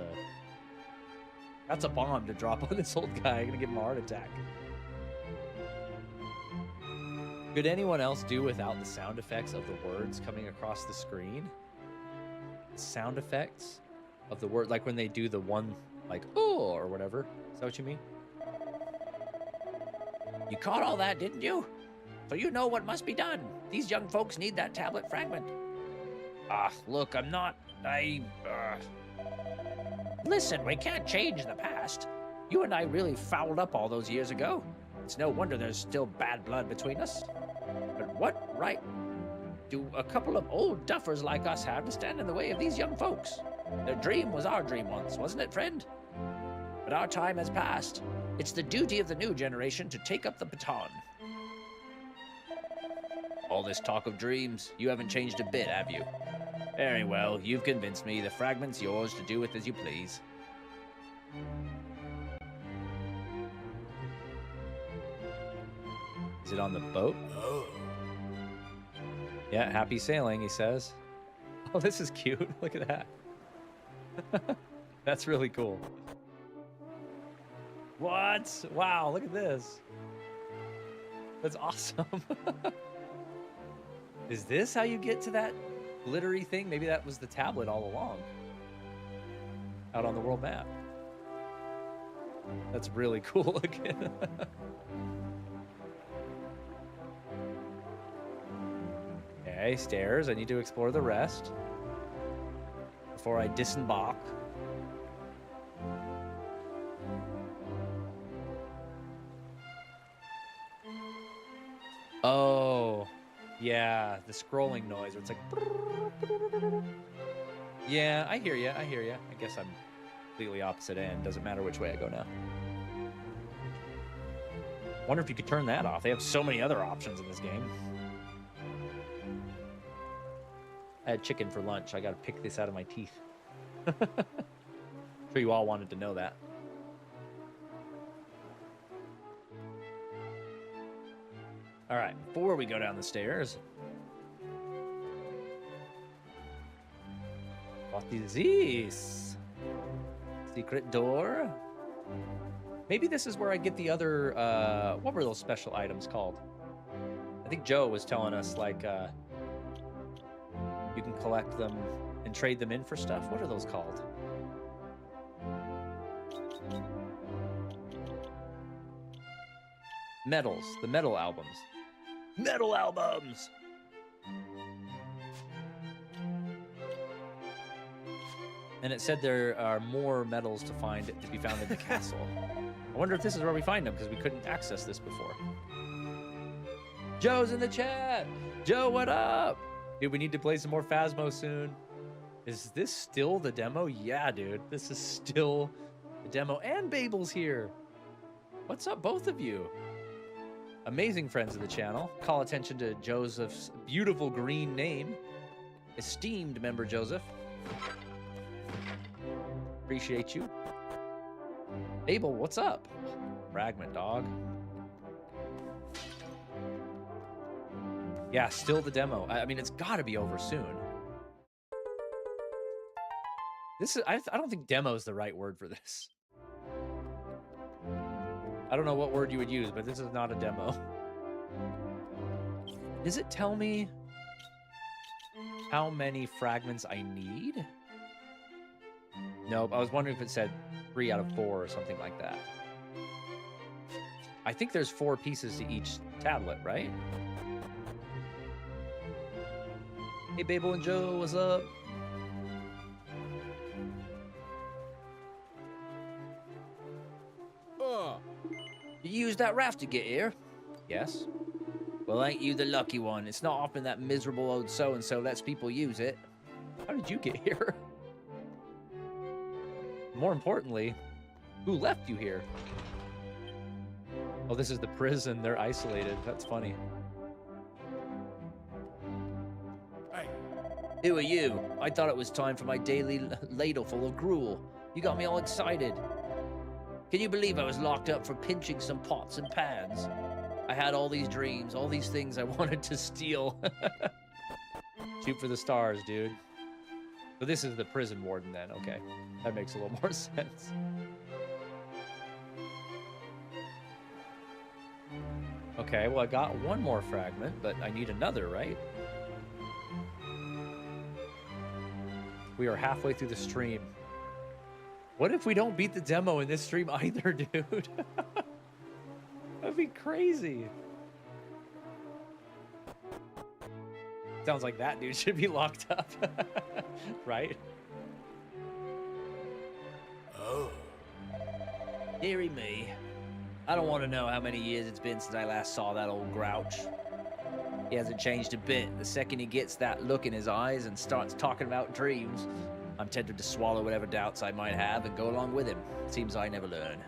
a bomb to drop on this old guy. I'm gonna give him a heart attack. Could anyone else do without the sound effects of the words coming across the screen? Sound effects of the word, like when they do the one, like, oh, or whatever. Is that what you mean? You caught all that, didn't you? So you know what must be done. These young folks need that tablet fragment. Look, Listen, we can't change the past. You and I really fouled up all those years ago. It's no wonder there's still bad blood between us. But what right do a couple of old duffers like us have to stand in the way of these young folks? Their dream was our dream once, wasn't it, friend? But our time has passed. It's the duty of the new generation to take up the baton. All this talk of dreams, you haven't changed a bit, have you? Very well, you've convinced me. The fragment's yours to do with as you please. Is it on the boat? Oh. Yeah, happy sailing, he says. Oh, this is cute. Look at that. That's really cool. What? Wow, look at this. That's awesome. Is this how you get to that glittery thing? Maybe that was the tablet all along. Out on the world map. That's really cool looking. Okay, stairs. I need to explore the rest before I disembark. Oh, yeah, the scrolling noise where it's like... Yeah, I hear you, I hear you. I guess I'm completely opposite end. Doesn't matter which way I go now. Wonder if you could turn that off. They have so many other options in this game. I had chicken for lunch. I gotta pick this out of my teeth. I'm sure you all wanted to know that. All right, before we go down the stairs, what is this? Secret door? Maybe this is where I get the other, what were those special items called? I think Joe was telling us, like, you can collect them and trade them in for stuff. What are those called? Medals, the metal albums. Metal albums! And it said there are more medals to be found in the castle. I wonder if this is where we find them, because we couldn't access this before. Joe's in the chat! Joe, what up? Dude, we need to play some more Phasmo soon. Is this still the demo? Yeah, dude. This is still the demo. And Babel's here. What's up, both of you? Amazing friends of the channel. Call attention to Joseph's beautiful green name. Esteemed member Joseph. Appreciate you. Abel, what's up? Fragment, dog. Yeah, still the demo. I mean, it's got to be over soon. This is, I don't think demo is the right word for this. I don't know what word you would use, but this is not a demo. Does it tell me how many fragments I need? Nope, I was wondering if it said 3 out of 4 or something like that. I think there's 4 pieces to each tablet, right? Hey, Babel and Joe, what's up? You used that raft to get here? Yes. Well, ain't you the lucky one? It's not often that miserable old so-and-so lets people use it. How did you get here? More importantly, who left you here? Oh, this is the prison. They're isolated. That's funny. Hey. Who are you? I thought it was time for my daily ladleful of gruel. You got me all excited. Can you believe I was locked up for pinching some pots and pans? I had all these dreams, all these things I wanted to steal. Shoot for the stars, dude. So this is the prison warden then. Okay, that makes a little more sense. Okay, well, I got one more fragment, but I need another, right? We are halfway through the stream. What if we don't beat the demo in this stream either, dude? That'd be crazy. Sounds like that dude should be locked up. Right? Oh. Dearie me. I don't want to know how many years it's been since I last saw that old grouch. He hasn't changed a bit. The second he gets that look in his eyes and starts talking about dreams, I'm tempted to swallow whatever doubts I might have and go along with him. Seems I never learn.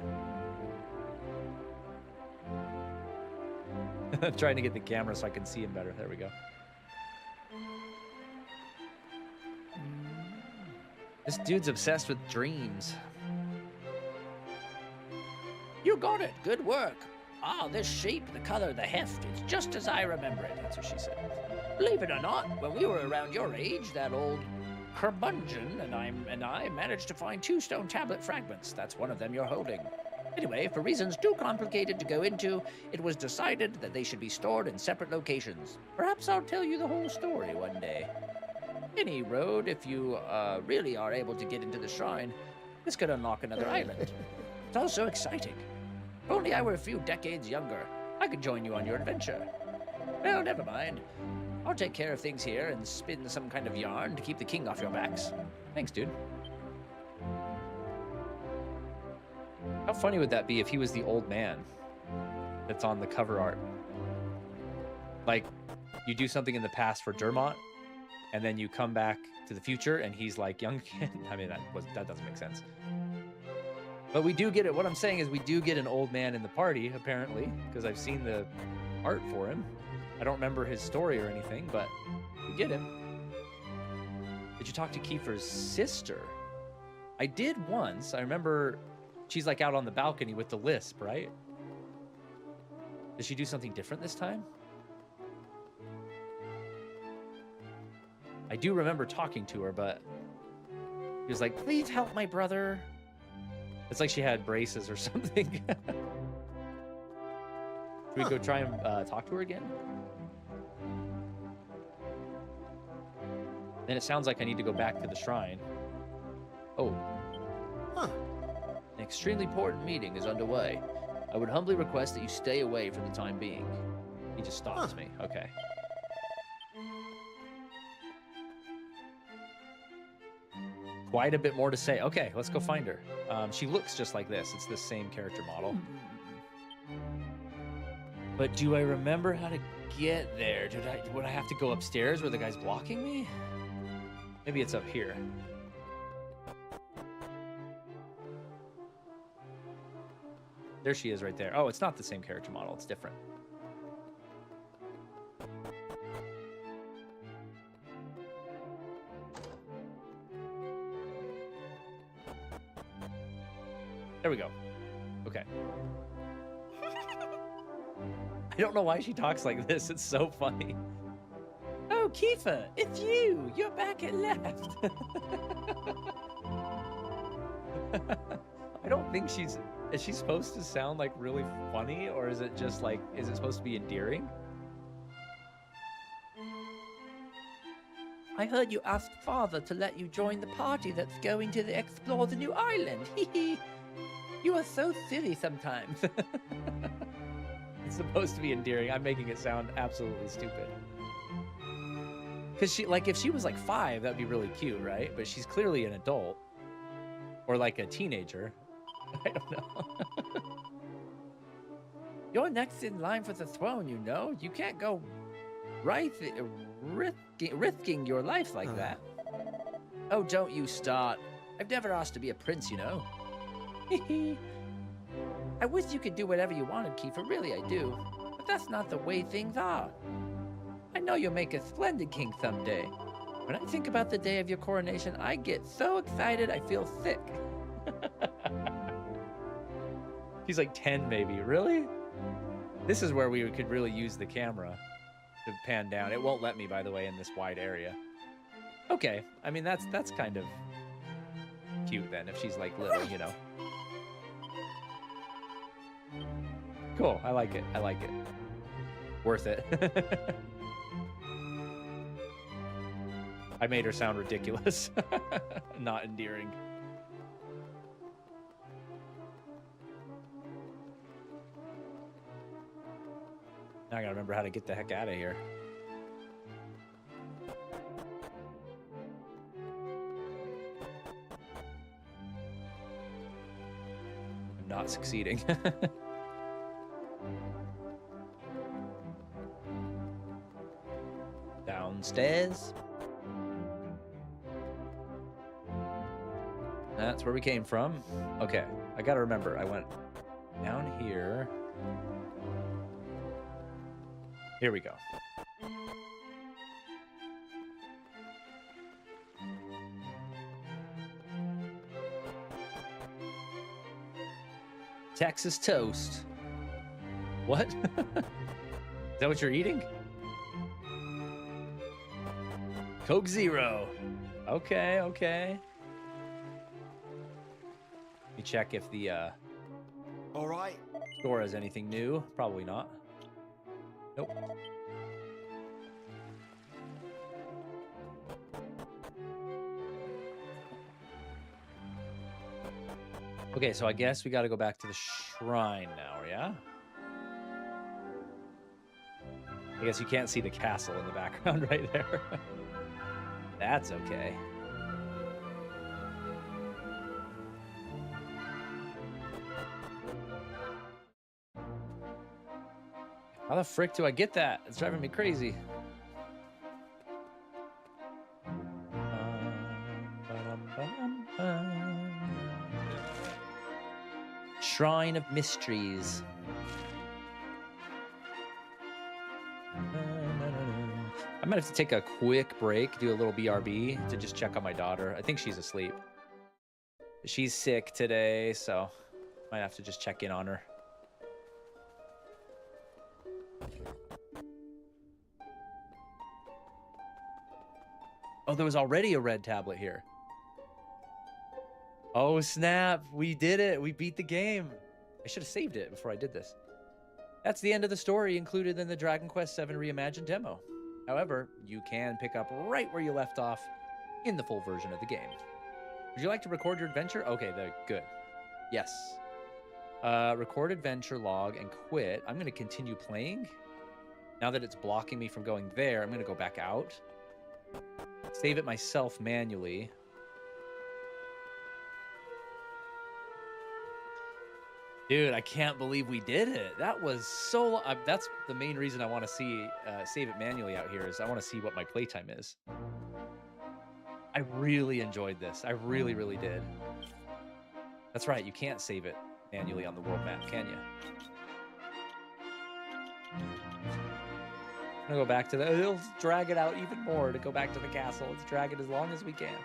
I'm trying to get the camera so I can see him better. There we go. This dude's obsessed with dreams. You got it. Good work. Ah, this shape, the color, the heft, it's just as I remember it. That's what she said. Believe it or not, when we were around your age, that old curmudgeon and I managed to find 2 stone tablet fragments. That's one of them you're holding. Anyway, for reasons too complicated to go into, it was decided that they should be stored in separate locations. Perhaps I'll tell you the whole story one day. Any road, if you really are able to get into the shrine, this could unlock another island. It's all so exciting. If only I were a few decades younger, I could join you on your adventure. Well, never mind. I'll take care of things here and spin some kind of yarn to keep the king off your backs. Thanks, dude. How funny would that be if he was the old man that's on the cover art? Like, you do something in the past for Dermot, and then you come back to the future, and he's like young again. I mean, that doesn't make sense. But we do get it. What I'm saying is we do get an old man in the party, apparently, because I've seen the art for him. I don't remember his story or anything, but we get him. Did you talk to Kiefer's sister? I did once. I remember she's like out on the balcony with the lisp, right? Did she do something different this time? I do remember talking to her, but he was like, please help my brother. It's like she had braces or something. Should we go try and talk to her again? Then it sounds like I need to go back to the shrine. Oh. Huh. An extremely important meeting is underway. I would humbly request that you stay away for the time being. He just stops me. Okay. Quite a bit more to say. Okay, let's go find her. She looks just like this. It's the same character model. But do I remember how to get there? Would I have to go upstairs where the guy's blocking me? Maybe it's up here. There she is right there. Oh, it's not the same character model. It's different. There we go. Okay. I don't know why she talks like this. It's so funny. Oh, Kiefer, it's you. You're back at last. I don't think she's... Is she supposed to sound like really funny, or is it just like... Is it supposed to be endearing? I heard you asked Father to let you join the party that's going to explore the new island. You are so silly sometimes. It's supposed to be endearing. I'm making it sound absolutely stupid. Because she, like, if she was like 5, that'd be really cute, right? But she's clearly an adult. Or like a teenager. I don't know. You're next in line for the throne, you know. You can't go risking your life like that. Oh, don't you start. I've never asked to be a prince, you know. I wish you could do whatever you wanted, Kiefer. Really, I do. But that's not the way things are. I know you'll make a splendid king someday. When I think about the day of your coronation, I get so excited I feel sick. He's like 10, maybe. Really? This is where we could really use the camera to pan down. It won't let me, by the way, in this wide area. Okay. I mean, that's kind of cute then, if she's like little, you know. Cool. I like it. I like it. Worth it. I made her sound ridiculous. Not endearing. Now I gotta remember how to get the heck out of here. I'm not succeeding. Downstairs. That's where we came from. Okay, I gotta remember. I went down here. Here we go. Texas toast. What? Is that what you're eating? Coke Zero. Okay, okay. Let me check if the All right. store has anything new. Probably not. Nope. Okay, so I guess we got to go back to the shrine now, yeah? I guess you can't see the castle in the background right there. That's okay. How the frick do I get that? It's driving me crazy. Shrine of Mysteries. I might have to take a quick break, do a little BRB to just check on my daughter. I think she's asleep. She's sick today, so might have to just check in on her. Oh, there was already a red tablet here. Oh, snap. We did it. We beat the game. I should have saved it before I did this. That's the end of the story included in the Dragon Quest VII Reimagined demo. However, you can pick up right where you left off in the full version of the game. Would you like to record your adventure? Okay, good. Yes. Record adventure log and quit. I'm going to continue playing. Now that it's blocking me from going there, I'm going to go back out. Save it myself manually. Dude, I can't believe we did it. That was so... that's the main reason I want to see save it manually out here, is I want to see what my playtime is. I really enjoyed this. I really, really did. That's right. You can't save it manually on the world map, can you? I'm going to go back to the... It'll drag it out even more to go back to the castle. Let's drag it as long as we can.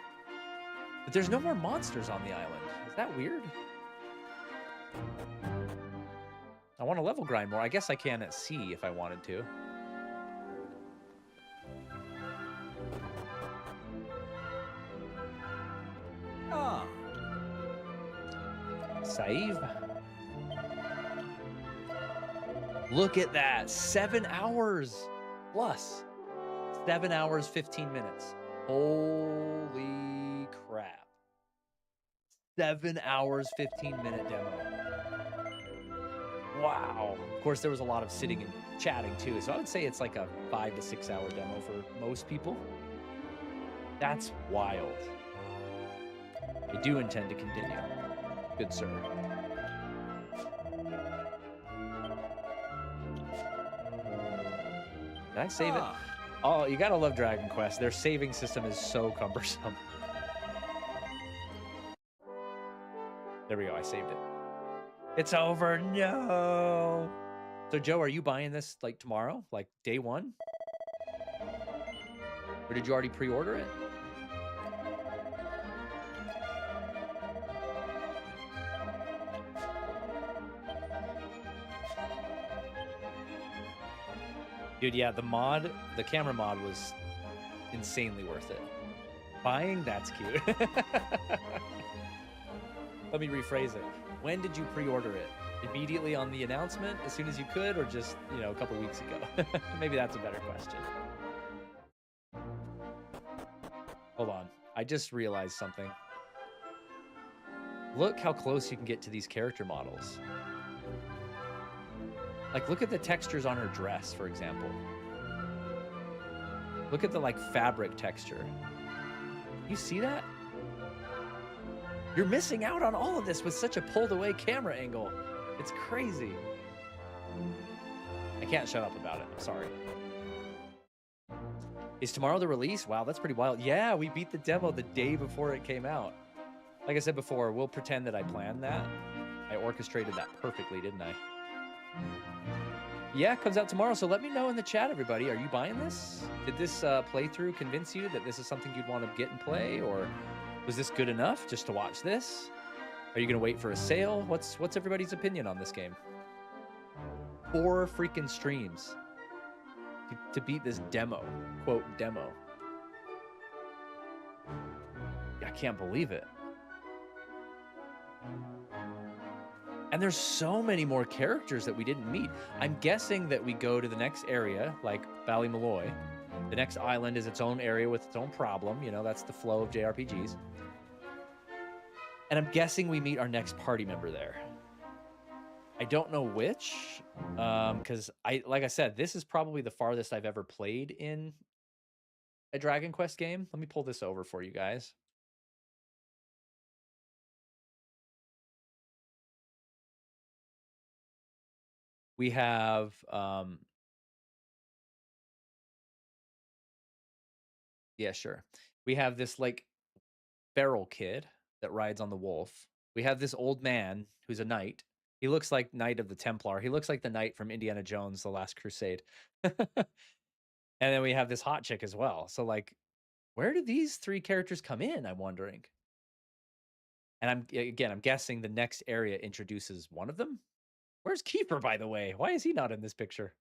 But there's no more monsters on the island. Is that weird? I want to level grind more. I guess I can at sea if I wanted to. Ah. Save. Look at that. 7 hours plus. 7 hours, 15 minutes. Holy crap. 7 hours, 15-minute demo. Wow. Of course, there was a lot of sitting and chatting too. So I would say it's like a 5 to 6 hour demo for most people. That's wild. I do intend to continue. Good sir. Did I save it? Oh, you gotta love Dragon Quest. Their saving system is so cumbersome. There we go. I saved it. It's over. No. So, Joe, are you buying this like tomorrow? Like day one? Or did you already pre-order it? Dude, yeah, the camera mod was insanely worth it. Buying, that's cute. Let me rephrase it. When did you pre-order it? Immediately on the announcement, as soon as you could, or just, you know, a couple weeks ago? Maybe that's a better question. Hold on. I just realized something. Look how close you can get to these character models. Like, look at the textures on her dress, for example. Look at the, like, fabric texture. You see that? You're missing out on all of this with such a pulled away camera angle. It's crazy. I can't shut up about it. I'm sorry. Is tomorrow the release? Wow, that's pretty wild. Yeah, we beat the demo the day before it came out. Like I said before, we'll pretend that I planned that. I orchestrated that perfectly, didn't I? Yeah, it comes out tomorrow, so let me know in the chat, everybody. Are you buying this? Did this playthrough convince you that this is something you'd want to get and play, or was this good enough just to watch this? Are you going to wait for a sale? What's everybody's opinion on this game? 4 freaking streams to beat this demo. Quote, demo. I can't believe it. And there's so many more characters that we didn't meet. I'm guessing that we go to the next area, like Ballymaloy. The next island is its own area with its own problem. You know, that's the flow of JRPGs. And I'm guessing we meet our next party member there. I don't know which, because like I said, this is probably the farthest I've ever played in a Dragon Quest game. Let me pull this over for you guys. We have yeah, sure. We have this like feral kid that rides on the wolf. We have this old man who's a knight. He looks like Knight of the Templar. He looks like the knight from Indiana Jones: The Last Crusade. And then we have this hot chick as well. So like, where do these 3 characters come in? I'm wondering. And I'm guessing the next area introduces one of them. Where's Kiefer, by the way? Why is he not in this picture?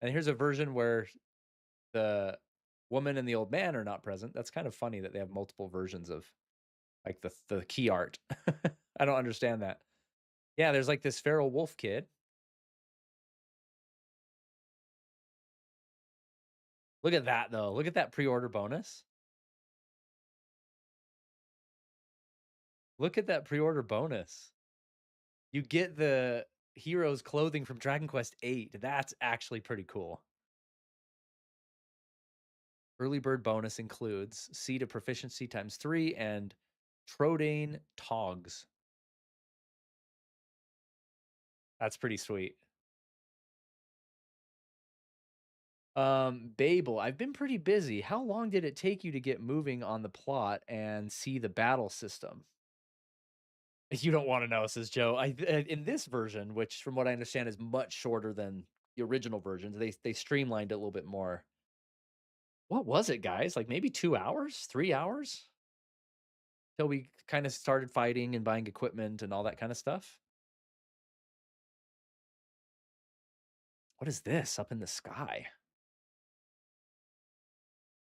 And here's a version where the woman and the old man are not present. That's kind of funny that they have multiple versions of like the key art. I don't understand that. Yeah, there's like this feral wolf kid. Look at that though. Look at that pre-order bonus. Look at that pre-order bonus. You get the hero's clothing from Dragon Quest VIII. That's actually pretty cool. Early bird bonus includes Seed of Proficiency ×3 and Trodane Togs. That's pretty sweet. Babel, I've been pretty busy. How long did it take you to get moving on the plot and see the battle system? You don't want to know, says Joe. In this version, which from what I understand is much shorter than the original versions, they streamlined it a little bit more. What was it, guys? Like maybe 2 hours, 3 hours? Till we kind of started fighting and buying equipment and all that kind of stuff. What is this up in the sky?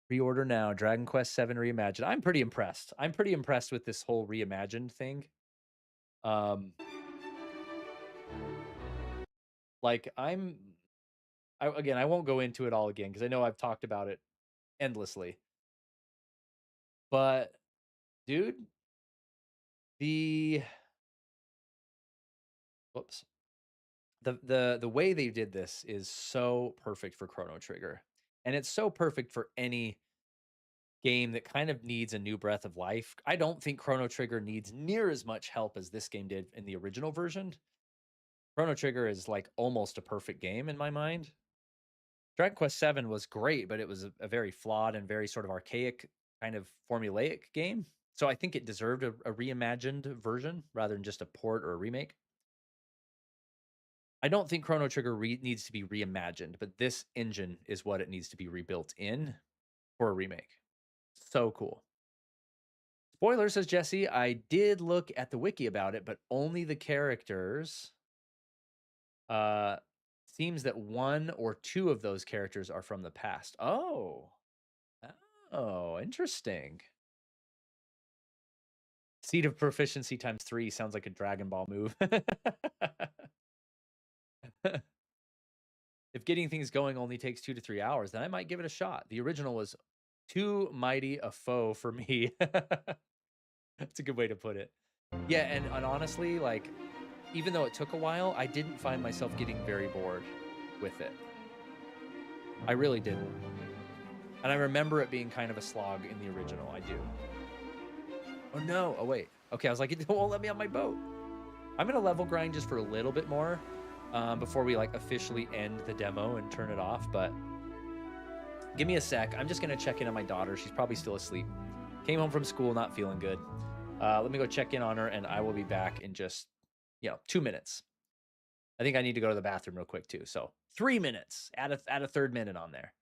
Pre-order now, Dragon Quest VII Reimagined. I'm pretty impressed. I'm pretty impressed with this whole reimagined thing. Like again, I won't go into it all again because I know I've talked about it endlessly. But dude, the whoops. The way they did this is so perfect for Chrono Trigger. And it's so perfect for any game that kind of needs a new breath of life. I don't think Chrono Trigger needs near as much help as this game did in the original version. Chrono Trigger is like almost a perfect game in my mind. Dragon Quest VII was great, but it was a very flawed and very sort of archaic kind of formulaic game. So I think it deserved a reimagined version rather than just a port or a remake. I don't think Chrono Trigger needs to be reimagined, but this engine is what it needs to be rebuilt in for a remake. So cool. Spoiler, says Jesse. I did look at the wiki about it, but only the characters. Seems that 1 or 2 of those characters are from the past. Oh. Oh, interesting. Seed of Proficiency ×3 sounds like a Dragon Ball move. If getting things going only takes 2 to 3 hours, then I might give it a shot. The original was too mighty a foe for me. That's a good way to put it. Yeah, and honestly, like, even though it took a while, I didn't find myself getting very bored with it. I really didn't. And I remember it being kind of a slog in the original. I do. Oh, no. Oh, wait. Okay, I was like, it won't let me on my boat. I'm going to level grind just for a little bit more before we, like, officially end the demo and turn it off. But give me a sec. I'm just going to check in on my daughter. She's probably still asleep. Came home from school not feeling good. Let me go check in on her, and I will be back in just, 2 minutes. I think I need to go to the bathroom real quick, too. So 3 minutes. Add a third minute on there.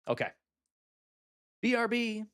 Okay. BRB.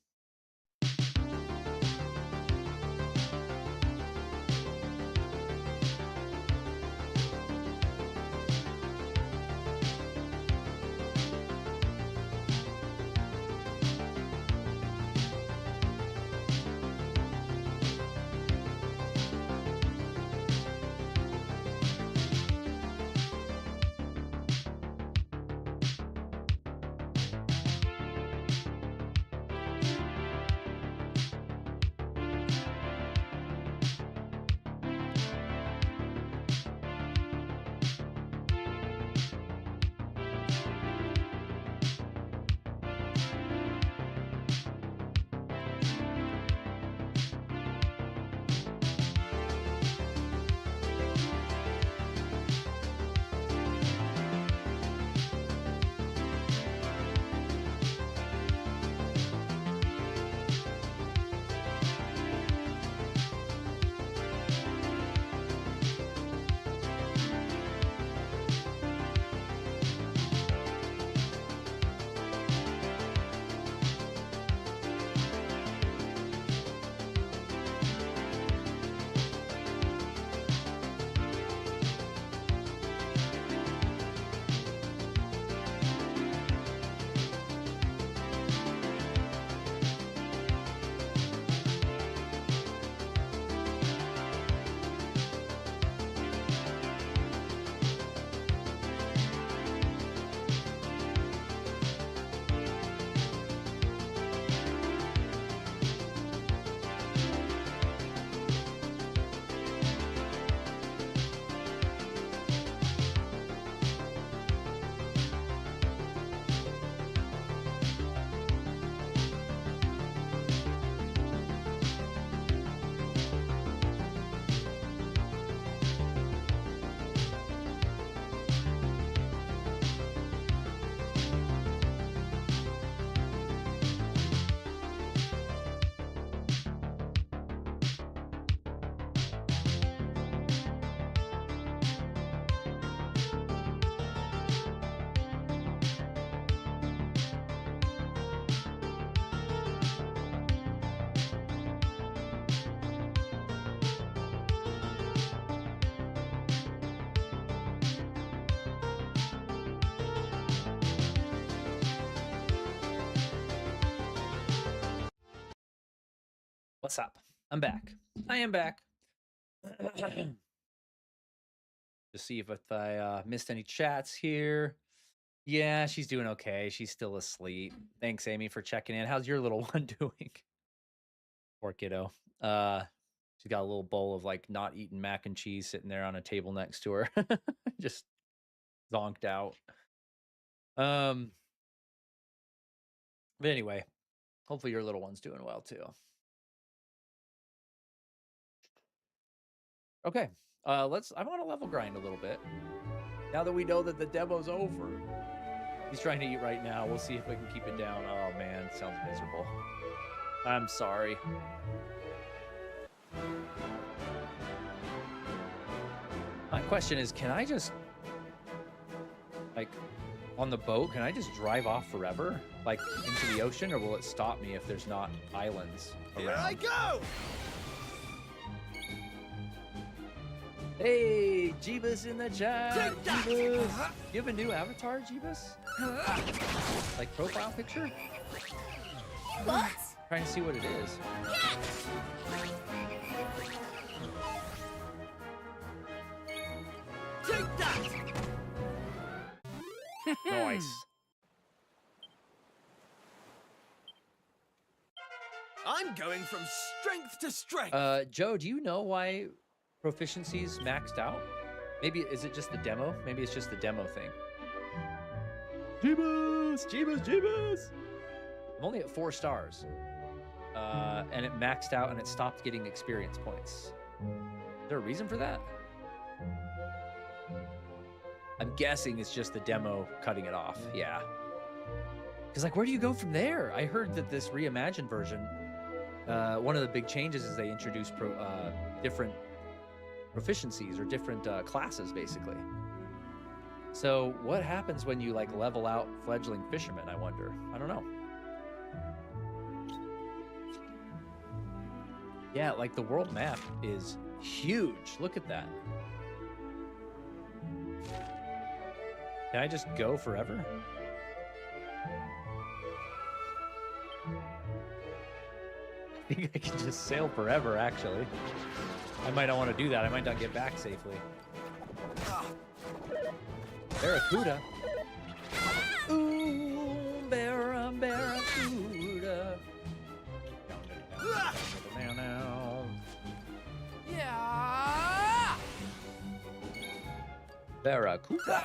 What's up? I'm back. I am back. To see if I missed any chats here. Yeah, she's doing okay. She's still asleep. Thanks, Amy, for checking in. How's your little one doing? Poor kiddo. She's got a little bowl of like not eaten mac and cheese sitting there on a table next to her. Just zonked out. But anyway, hopefully your little one's doing well too. Okay. I want to level grind a little bit. Now that we know that the demo's over. He's trying to eat right now. We'll see if we can keep it down. Oh man, sounds miserable. I'm sorry. My question is, can I just, like, on the boat, can I just drive off forever? Like, into the ocean, or will it stop me if there's not islands around? Here I go! Hey, Jeebus in the chat. Jeebus. You have a new avatar, Jeebus? Like profile picture? What? Trying to see what it is. Take that! Nice. I'm going from strength to strength. Joe, do you know why proficiency's maxed out? Maybe, is it just the demo? Maybe it's just the demo thing. Jeebus! Jeebus! Jeebus! I'm only at 4 stars. And it maxed out and it stopped getting experience points. Is there a reason for that? I'm guessing it's just the demo cutting it off. Yeah. Because, like, where do you go from there? I heard that this reimagined version, one of the big changes is they introduced different proficiencies or different classes, basically. So what happens when you, like, level out fledgling fishermen, I wonder? I don't know. Yeah, like, the world map is huge. Look at that. Can I just go forever? I think I can just sail forever, actually. I might not want to do that. I might not get back safely. Barracuda. Ooh, barracuda. Yeah! Barracuda.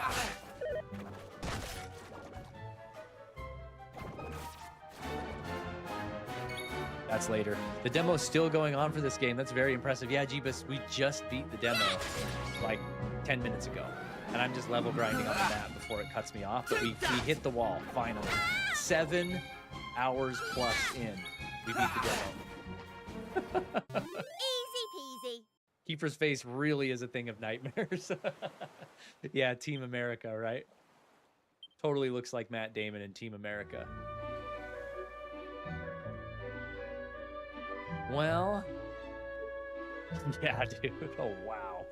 That's later. The demo's still going on for this game. That's very impressive. Yeah, Jeebus, we just beat the demo like 10 minutes ago. And I'm just level grinding on the map before it cuts me off. But we hit the wall, finally. 7 hours plus in. We beat the demo. Easy peasy. Kiefer's face really is a thing of nightmares. Yeah, Team America, right? Totally looks like Matt Damon in Team America. Well, yeah, dude. Oh, wow.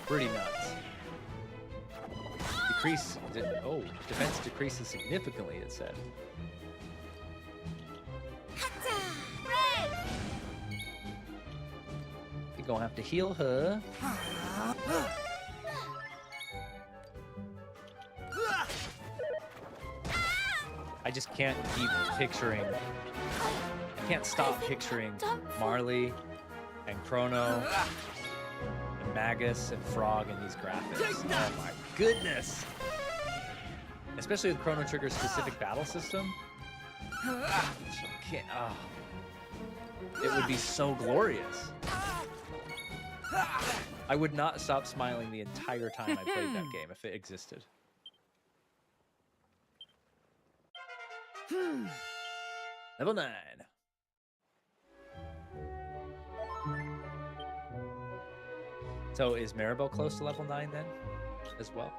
Pretty nuts. Defense decreases significantly, it said. You're gonna have to heal her. I just can't keep picturing. I can't stop picturing Marley and Chrono and Magus and Frog in these graphics. Oh my goodness! Especially with Chrono Trigger's specific battle system. It would be so glorious. I would not stop smiling the entire time I played that game if it existed. Level 9. So is Maribel close to level 9 then, as well?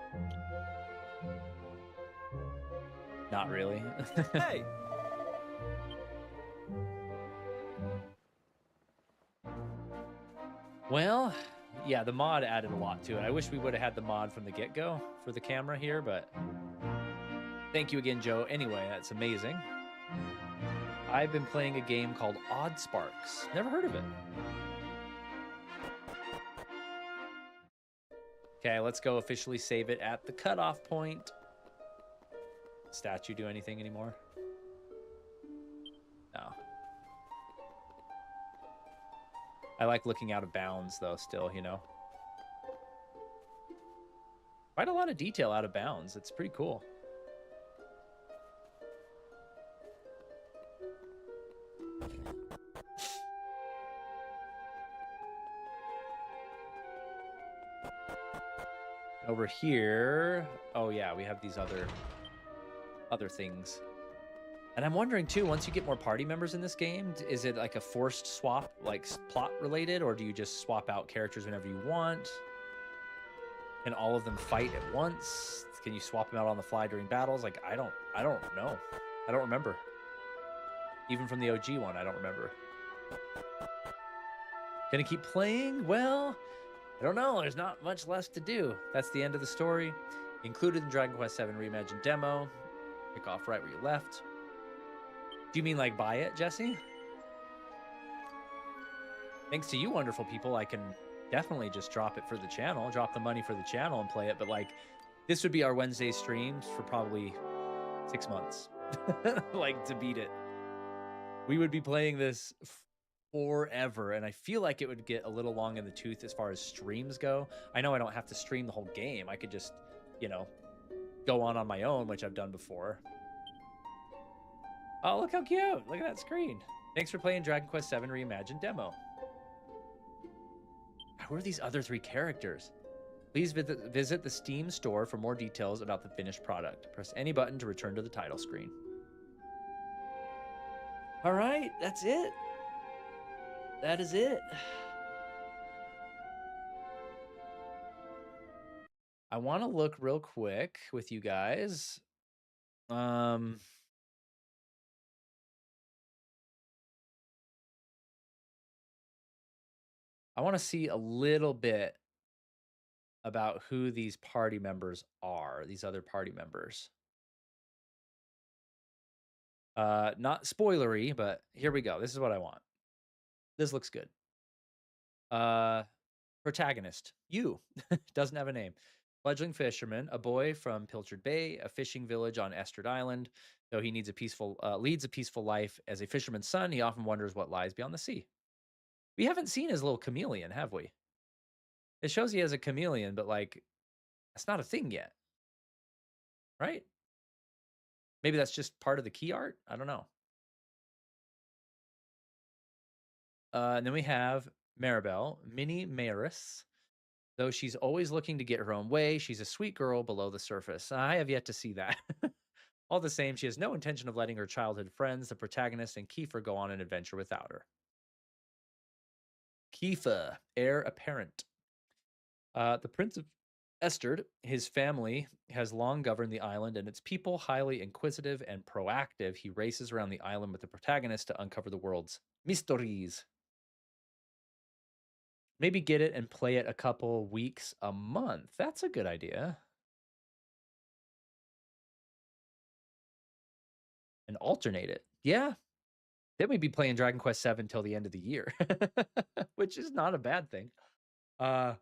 Not really. Hey! Well, yeah, the mod added a lot to it. I wish we would have had the mod from the get-go for the camera here, but Thank you again, Joe. Anyway, that's amazing. I've been playing a game called Odd Sparks. Never heard of it. Okay, let's go officially save it at the cutoff point. Statue do anything anymore? No. I like looking out of bounds, though, still, you know? Quite a lot of detail out of bounds. It's pretty cool. Over here, oh yeah, we have these other things. And I'm wondering too, once you get more party members in this game, is it like a forced swap, like plot related, or do you just swap out characters whenever you want? Can all of them fight at once? Can you swap them out on the fly during battles? Like I don't know. I don't remember. Even from the OG one, I don't remember. Gonna keep playing? Well, I don't know. There's not much left to do. That's the end of the story. Included in Dragon Quest VII Reimagined demo. Pick off right where you left. Do you mean like buy it, Jesse? Thanks to you wonderful people, I can definitely just drop it for the channel, drop the money for the channel and play it. But like, this would be our Wednesday streams for probably 6 months, like to beat it. We would be playing this forever, and I feel like it would get a little long in the tooth as far as streams go. I know I don't have to stream the whole game. I could just, you know, go on my own, which I've done before. Oh, look how cute. Look at that screen. Thanks for playing Dragon Quest VII Reimagined demo. Who are these other 3 characters? Please visit the Steam store for more details about the finished product. Press any button to return to the title screen. All right, that's it. That is it. I want to look real quick with you guys. I want to see a little bit about who these party members are, these other party members. Not spoilery, but here we go. This is what I want. This looks good. Protagonist, you. Doesn't have a name. Fledgling fisherman, a boy from Pilchard Bay, a fishing village on Estrid Island. Though he leads a peaceful life as a fisherman's son, he often wonders what lies beyond the sea. We haven't seen his little chameleon, have we? It shows he has a chameleon, but like, that's not a thing yet. Right? Maybe that's just part of the key art? I don't know. And then we have Maribel, Minnie Maris. Though she's always looking to get her own way, she's a sweet girl below the surface. I have yet to see that. All the same, she has no intention of letting her childhood friends, the protagonist and Kiefer, go on an adventure without her. Kiefer, heir apparent. The Prince of Estrid, his family has long governed the island and its people, highly inquisitive and proactive. He races around the island with the protagonist to uncover the world's mysteries. Maybe get it and play it a couple weeks a month. That's a good idea. And alternate it. Yeah. Then we'd be playing Dragon Quest VII till the end of the year, which is not a bad thing. And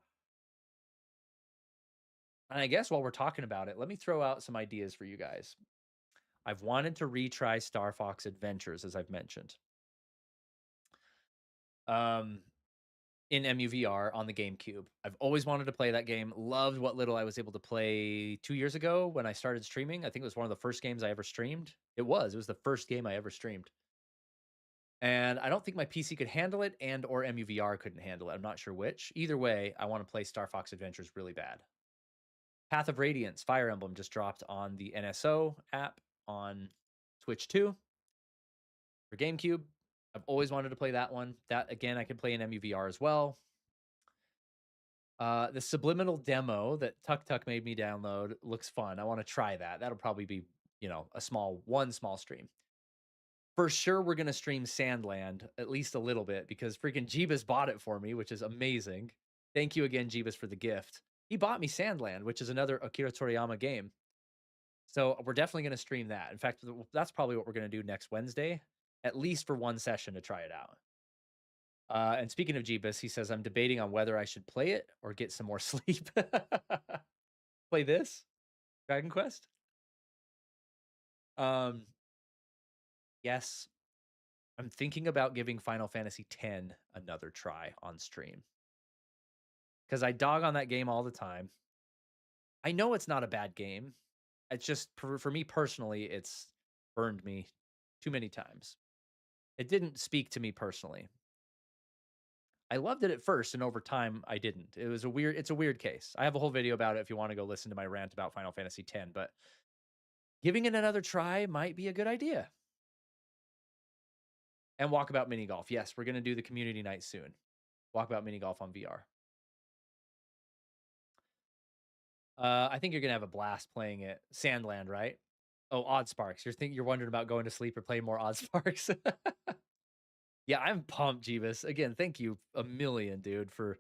I guess while we're talking about it, let me throw out some ideas for you guys. I've wanted to retry Star Fox Adventures, as I've mentioned. In MUVR on the GameCube. I've always wanted to play that game. Loved what little I was able to play 2 years ago when I started streaming. I think it was one of the first games I ever streamed. It was the first game I ever streamed. And I don't think my PC could handle it, and or MUVR couldn't handle it. I'm not sure which. Either way, I want to play Star Fox Adventures really bad. Path of Radiance, Fire Emblem, just dropped on the NSO app on Switch 2 for GameCube. I've always wanted to play that one. That, again, I could play in MUVR as well. The Subliminal demo that Tuk Tuk made me download looks fun. I want to try that. That'll probably be, you know, one small stream. For sure, we're going to stream Sandland at least a little bit because freaking Jeebus bought it for me, which is amazing. Thank you again, Jeebus, for the gift. He bought me Sandland, which is another Akira Toriyama game. So we're definitely going to stream that. In fact, that's probably what we're going to do next Wednesday, at least for one session to try it out. And speaking of Jeebus, he says, I'm debating on whether I should play it or get some more sleep. Play this, Dragon Quest. Um, yes, I'm thinking about giving Final Fantasy X another try on stream because I dog on that game all the time. I know it's not a bad game. It's just for me personally, it's burned me too many times. It didn't speak to me personally. I loved it at first, and over time, I didn't. It's a weird case. I have a whole video about it if you want to go listen to my rant about Final Fantasy X, but giving it another try might be a good idea. And Walkabout Mini Golf. Yes, we're going to do the community night soon. Walkabout Mini Golf on VR. I think you're going to have a blast playing it. Sandland, right? Oh, Odd Sparks. You're wondering about going to sleep or playing more Odd Sparks. Yeah, I'm pumped, Jeebus. Again, thank you a million, dude, for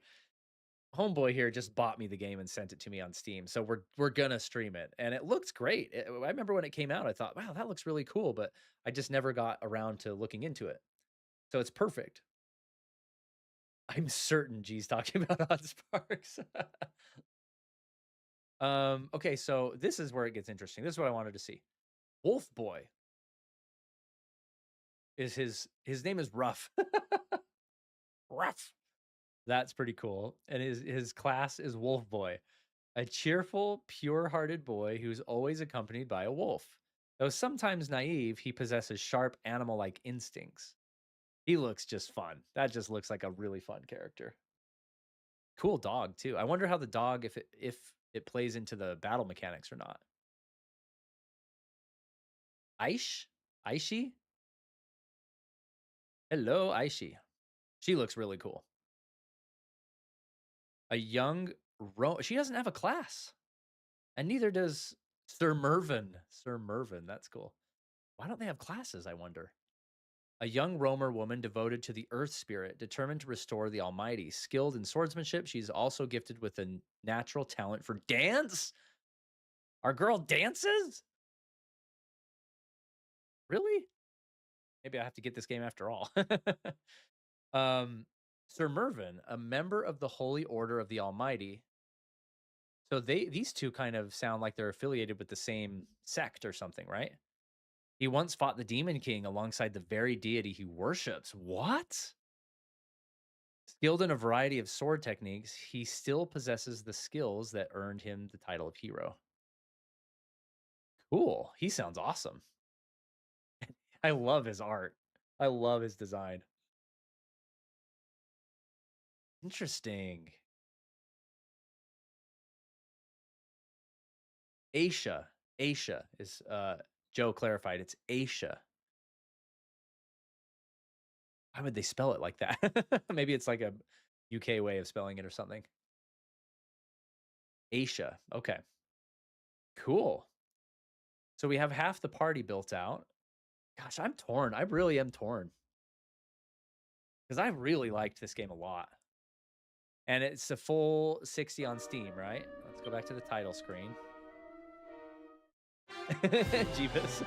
homeboy here just bought me the game and sent it to me on Steam. So we're gonna stream it, and it looks great. I remember when it came out, I thought, wow, that looks really cool, but I just never got around to looking into it. So it's perfect. I'm certain G's talking about Odd Sparks. Okay, so this is where it gets interesting. This is what I wanted to see. Wolf Boy is his name is Ruff. Ruff. That's pretty cool. And his class is Wolf Boy, a cheerful, pure-hearted boy who's always accompanied by a wolf. Though sometimes naive, he possesses sharp animal-like instincts. He looks just fun. That just looks like a really fun character. Cool dog too. I wonder how the dog if it plays into the battle mechanics or not. Aish? Aishi? Hello, Aishi. She looks really cool. A young she doesn't have a class. And neither does Sir Mervyn. Sir Mervyn, that's cool. Why don't they have classes, I wonder? A young roamer woman devoted to the earth spirit, determined to restore the Almighty. Skilled in swordsmanship, she's also gifted with a natural talent for dance. Our girl dances? Really? Maybe I have to get this game after all. Sir Mervyn, a member of the Holy Order of the Almighty. So these two kind of sound like they're affiliated with the same sect or something, right? He once fought the Demon King alongside the very deity he worships. What? Skilled in a variety of sword techniques, he still possesses the skills that earned him the title of hero. Cool. He sounds awesome. I love his art. I love his design. Interesting. Aisha. Aisha is Joe clarified. It's Aisha. Why would they spell it like that? Maybe it's like a UK way of spelling it or something. Aisha. Okay. Cool. So we have half the party built out. Gosh, I'm torn. I really am torn. Because I really liked this game a lot. And it's a full 60 on Steam, right? Let's go back to the title screen. Jeebus.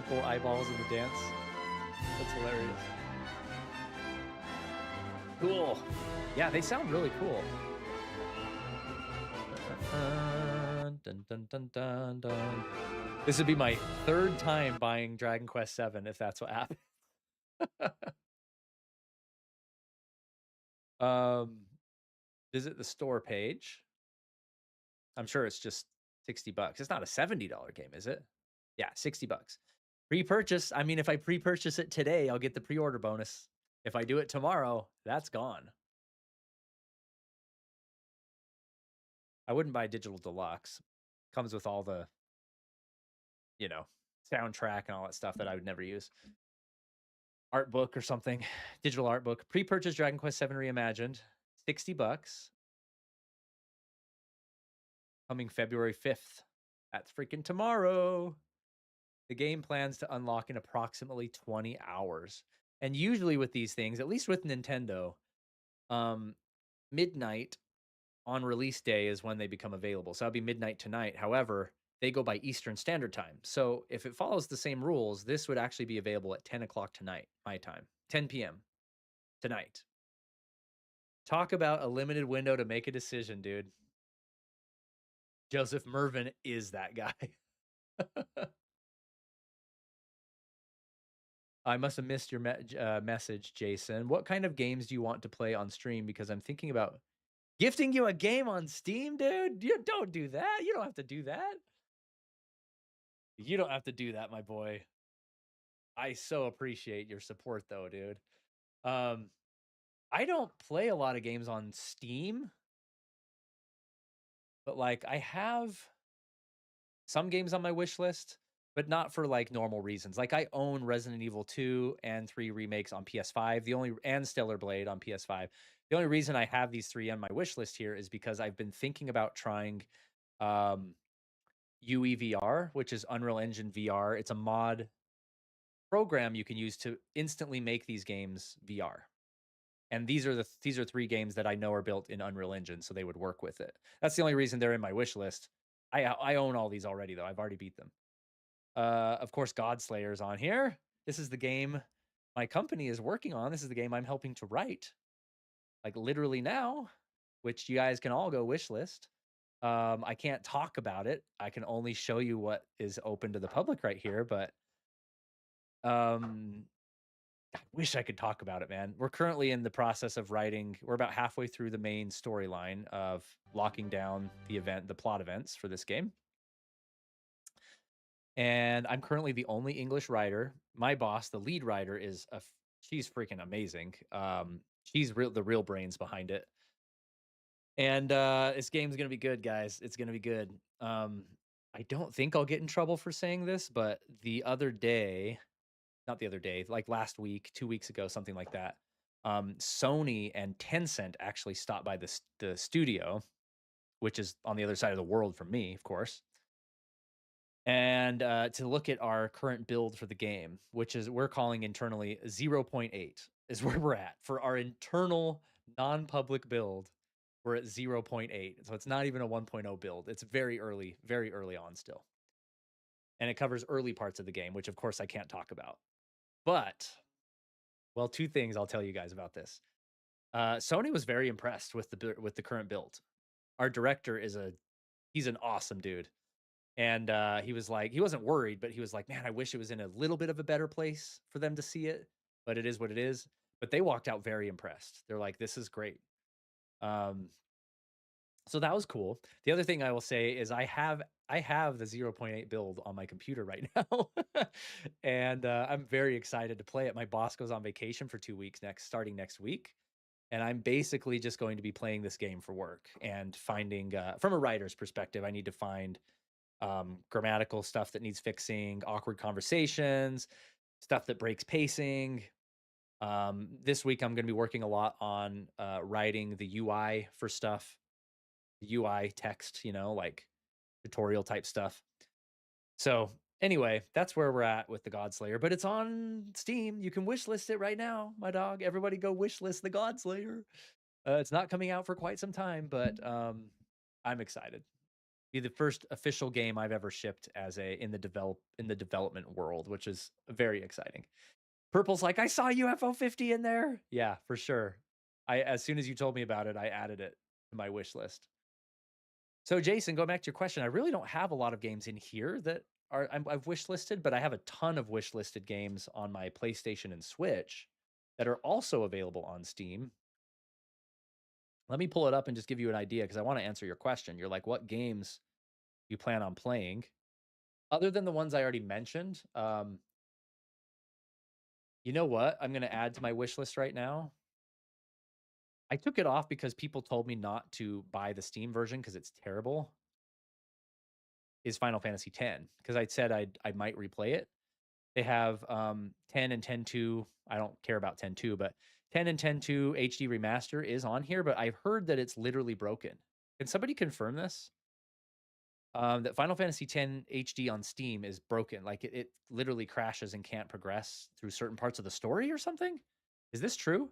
Little eyeballs in the dance. That's hilarious. Cool. Yeah, they sound really cool. Dun, dun, dun, dun, dun. This would be my third time buying Dragon Quest VII if that's what happens. Visit the store page. I'm sure it's just $60. It's not a $70 game, is it? Yeah, $60. Pre-purchase. I mean, if I pre-purchase it today, I'll get the pre-order bonus. If I do it tomorrow, that's gone. I wouldn't buy digital deluxe. Comes with all the, soundtrack and all that stuff that I would never use. Art book or something. Digital art book. Pre-purchase Dragon Quest VII Reimagined. $60. Coming February 5th. That's freaking tomorrow. The game plans to unlock in approximately 20 hours. And usually with these things, at least with Nintendo, midnight on release day is when they become available. So that'll be midnight tonight. However, they go by Eastern Standard Time. So if it follows the same rules, this would actually be available at 10 o'clock tonight, my time, 10 p.m. tonight. Talk about a limited window to make a decision, dude. Joseph Mervin is that guy. I must have missed your message, Jason. What kind of games do you want to play on stream? Because I'm thinking about gifting you a game on Steam, dude. You don't do that. You don't have to do that. You don't have to do that, my boy. I so appreciate your support, though, dude. Um, I don't play a lot of games on Steam, but like I have some games on my wish list, but not for like normal reasons. Like I own Resident Evil 2 and 3 remakes on PS5, the only and Stellar Blade on PS5. The only reason I have these 3 on my wish list here is because I've been thinking about trying um UEVR, which is Unreal Engine VR. It's a mod program you can use to instantly make these games VR. And these are 3 games that I know are built in Unreal Engine, so they would work with it. That's the only reason they're in my wish list. I own all these already though. I've already beat them. Of course, Godslayer's on here. This is the game my company is working on. This is the game I'm helping to write, like literally now, which you guys can all go wish list. I can't talk about it. I can only show you what is open to the public right here, but um, I wish I could talk about it, man. We're currently in the process of writing. We're about halfway through the main storyline of locking down the plot events for this game. And I'm currently the only English writer. My boss, the lead writer, she's freaking amazing. She's the real brains behind it. And this game's gonna be good, guys. It's gonna be good. I don't think I'll get in trouble for saying this, but the other day, not the other day, like last week, 2 weeks ago, something like that. Sony and Tencent actually stopped by the studio, which is on the other side of the world from me, of course, and to look at our current build for the game, which is we're calling internally 0.8 is where we're at for our internal non-public build. We're at 0.8, so it's not even a 1.0 build. It's very early on still, and it covers early parts of the game, which of course I can't talk about. But well, 2 things I'll tell you guys about this. Sony was very impressed with the current build. Our director he's an awesome dude. And he was like, he wasn't worried, but he was like, man, I wish it was in a little bit of a better place for them to see it, but it is what it is. But they walked out very impressed. They're like, this is great. So that was cool. The other thing I will say is I have the 0.8 build on my computer right now. And I'm very excited to play it. My boss goes on vacation for 2 weeks starting next week. And I'm basically just going to be playing this game for work and finding, from a writer's perspective, I need to find grammatical stuff that needs fixing, awkward conversations, stuff that breaks pacing. This week, I'm going to be working a lot on writing the UI for stuff, the UI text, like tutorial type stuff. So, anyway, that's where we're at with the Godslayer, but it's on Steam. You can wish list it right now, my dog. Everybody go wish list the Godslayer. It's not coming out for quite some time, but I'm excited. Be the first official game I've ever shipped in the development world, which is very exciting. Purple's like, I saw UFO 50 in there. Yeah, for sure. As soon as you told me about it, I added it to my wish list. So Jason, going back to your question, I really don't have a lot of games in here that I've wish listed, but I have a ton of wish listed games on my PlayStation and Switch that are also available on Steam. Let me pull it up and just give you an idea because I want to answer your question. You're like, what games you plan on playing? Other than the ones I already mentioned, you know what? I'm going to add to my wish list right now. I took it off because people told me not to buy the Steam version because it's terrible. Is Final Fantasy X because I said I might replay it. They have 10 and 10.2. I don't care about 10.2, but 10 and 10.2 HD remaster is on here, but I've heard that it's literally broken. Can somebody confirm this? That Final Fantasy X HD on Steam is broken. Like it literally crashes and can't progress through certain parts of the story or something. Is this true?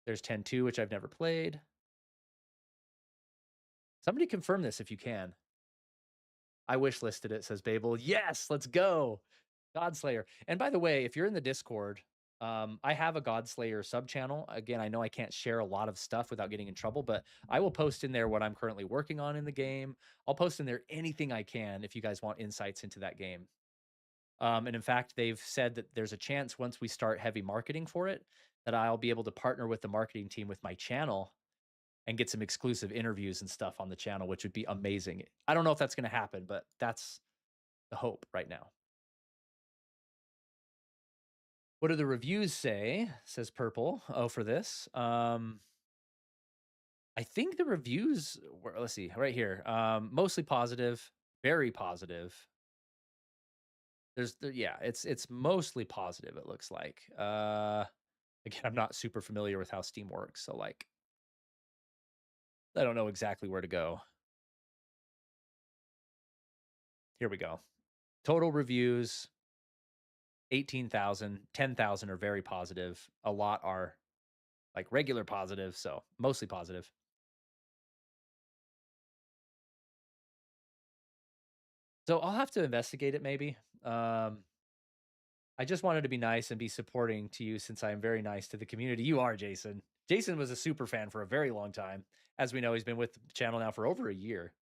There's 10.2, which I've never played. Somebody confirm this if you can. I wish listed it, says Babel. Yes, let's go. Godslayer. And by the way, if you're in the Discord, I have a Godslayer sub channel. Again, I know I can't share a lot of stuff without getting in trouble, but I will post in there what I'm currently working on in the game. I'll post in there anything I can if you guys want insights into that game. And in fact, they've said that there's a chance once we start heavy marketing for it, that I'll be able to partner with the marketing team with my channel and get some exclusive interviews and stuff on the channel, which would be amazing. I don't know if that's going to happen, but that's the hope right now. What do the reviews say? Says Purple. Oh, for this. I think the reviews were, let's see, right here. Mostly positive, very positive. Yeah, it's mostly positive, it looks like. Again, I'm not super familiar with how Steam works, so like I don't know exactly where to go. Here we go. Total reviews 18,000, 10,000 are very positive. A lot are like regular positive, so mostly positive. So I'll have to investigate it maybe. I just wanted to be nice and be supporting to you since I am very nice to the community. You are, Jason. Jason was a super fan for a very long time. As we know, he's been with the channel now for over a year.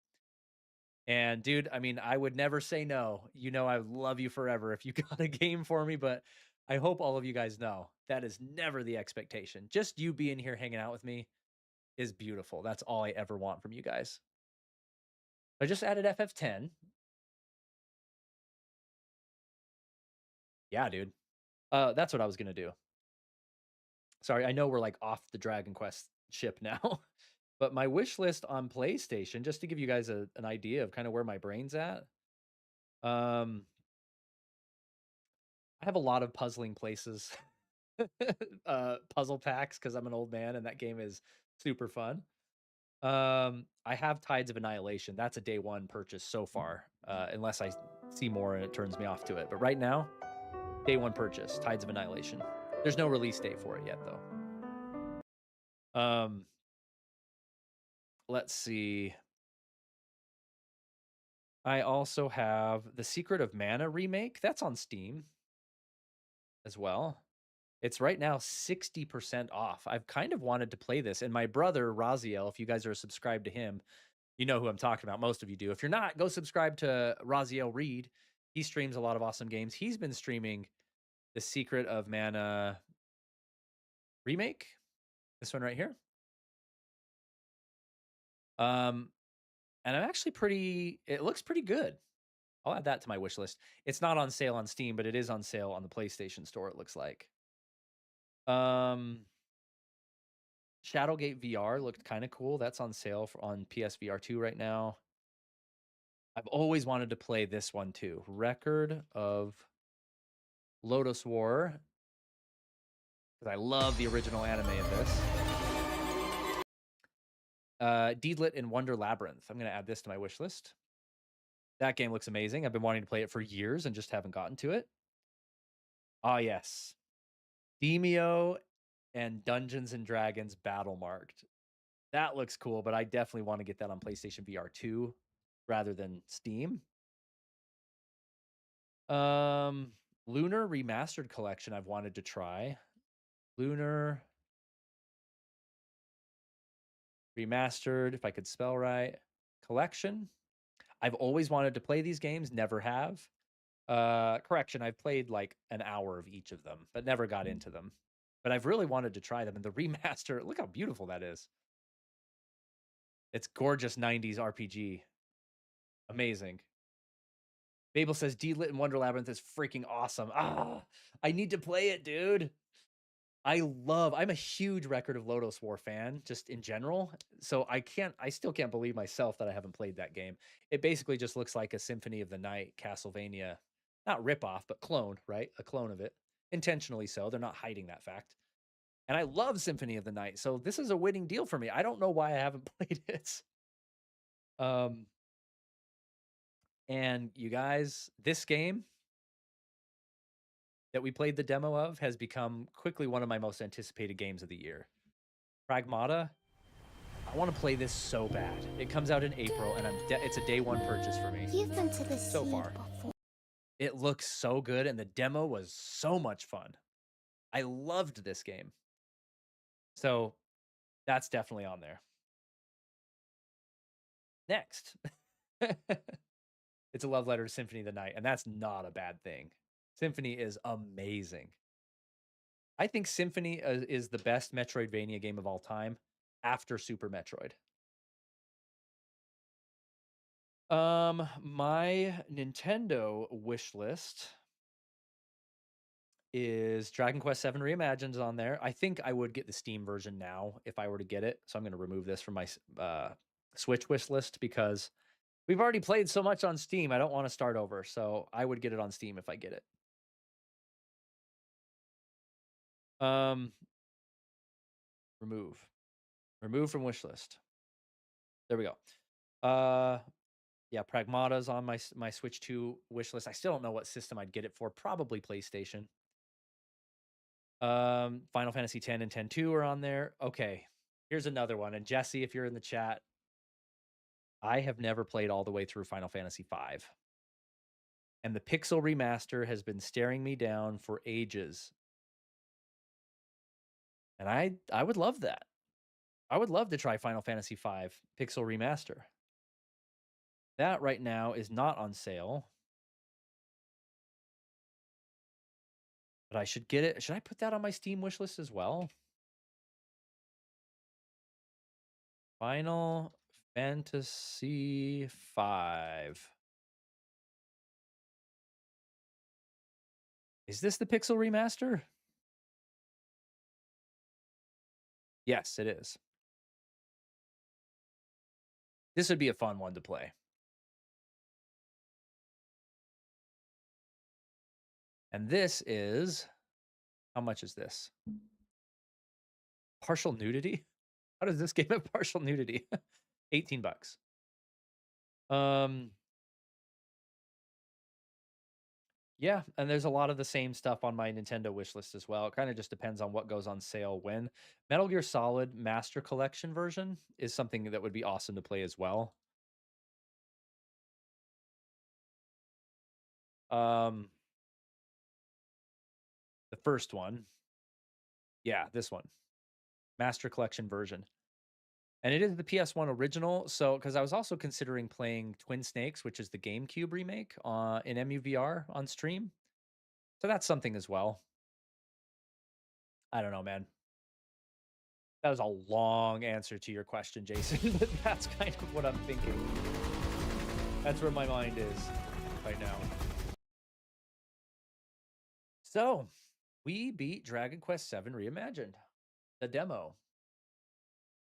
And dude, I mean, I would never say no. You know, I love you forever if you got a game for me, but I hope all of you guys know that is never the expectation. Just you being here hanging out with me is beautiful. That's all I ever want from you guys. I just added FF10. Yeah, dude. That's what I was gonna do. Sorry, I know we're like off the Dragon Quest ship now, but my wish list on PlayStation, just to give you guys an idea of kind of where my brain's at. Um, I have a lot of puzzling places, puzzle packs because I'm an old man and that game is super fun. I have Tides of Annihilation. That's a day one purchase so far, unless I see more and it turns me off to it. But right now, day one purchase, Tides of Annihilation. There's no release date for it yet, though. Let's see. I also have the Secret of Mana remake. That's on Steam as well. It's right now 60% off. I've kind of wanted to play this. And my brother, Raziel, if you guys are subscribed to him, you know who I'm talking about. Most of you do. If you're not, go subscribe to Raziel Reed. He streams a lot of awesome games. He's been streaming the Secret of Mana remake. This one right here. And I'm actually it looks pretty good. I'll add that to my wish list. It's not on sale on Steam, but it is on sale on the PlayStation Store, it looks like. Shadowgate VR looked kind of cool. That's on sale on PSVR 2 right now. I've always wanted to play this one too. Record of Lotus War. Because I love the original anime of this. Deedlit in Wonder Labyrinth. I'm going to add this to my wish list. That game looks amazing. I've been wanting to play it for years and just haven't gotten to it. Ah, yes. Demio and Dungeons and Dragons Battle Marked. That looks cool, but I definitely want to get that on PlayStation VR 2 rather than Steam. Lunar Remastered Collection I've wanted to try. Lunar Remastered, if I could spell right, Collection. I've always wanted to play these games, never have. Correction, I've played like an hour of each of them, but never got into them. But I've really wanted to try them. And the remaster, look how beautiful that is. It's gorgeous 90s RPG. Amazing. Babel says Deedlit in Wonder Labyrinth is freaking awesome. Ah, I need to play it, dude. I'm a huge Record of Lodoss War fan, just in general. So I still can't believe myself that I haven't played that game. It basically just looks like a Symphony of the Night Castlevania, not ripoff, but clone, right? A clone of it. Intentionally so. They're not hiding that fact. And I love Symphony of the Night. So this is a winning deal for me. I don't know why I haven't played it. And you guys, this game that we played the demo of has become quickly one of my most anticipated games of the year. Pragmata, I want to play this so bad. It comes out in April, and it's a day one purchase for me You've been to the so sea far. before. It looks so good, and the demo was so much fun. I loved this game. So that's definitely on there. Next. It's a love letter to Symphony of the Night, and that's not a bad thing. Symphony is amazing. I think Symphony is the best Metroidvania game of all time after Super Metroid. My Nintendo wish list is Dragon Quest VII Reimagined on there. I think I would get the Steam version now if I were to get it. So I'm going to remove this from my Switch wish list because we've already played so much on Steam. I don't want to start over. So I would get it on Steam if I get it. Remove from wish list. There we go. Yeah, Pragmata's on my Switch 2 wish list. I still don't know what system I'd get it for. Probably PlayStation. Final Fantasy X and X-2 are on there. Okay, here's another one. And Jesse, if you're in the chat, I have never played all the way through Final Fantasy V. And the Pixel remaster has been staring me down for ages. And I would love that. I would love to try Final Fantasy V Pixel remaster. That right now is not on sale. But I should get it. Should I put that on my Steam wish list as well? Final Fantasy V. Is this the Pixel remaster? Yes, it is. This would be a fun one to play. And this is, how much is this? Partial nudity? How does this game have partial nudity? $18. Yeah, and there's a lot of the same stuff on my Nintendo wish list as well. It kind of just depends on what goes on sale when. Metal Gear Solid Master Collection version is something that would be awesome to play as well. The first one. Yeah, this one. Master Collection version. And it is the PS1 original. So, because I was also considering playing Twin Snakes, which is the GameCube remake in MUVR on stream. So that's something as well. I don't know, man. That was a long answer to your question, Jason, but that's kind of what I'm thinking. That's where my mind is right now. So, we beat Dragon Quest VII Reimagined, the demo.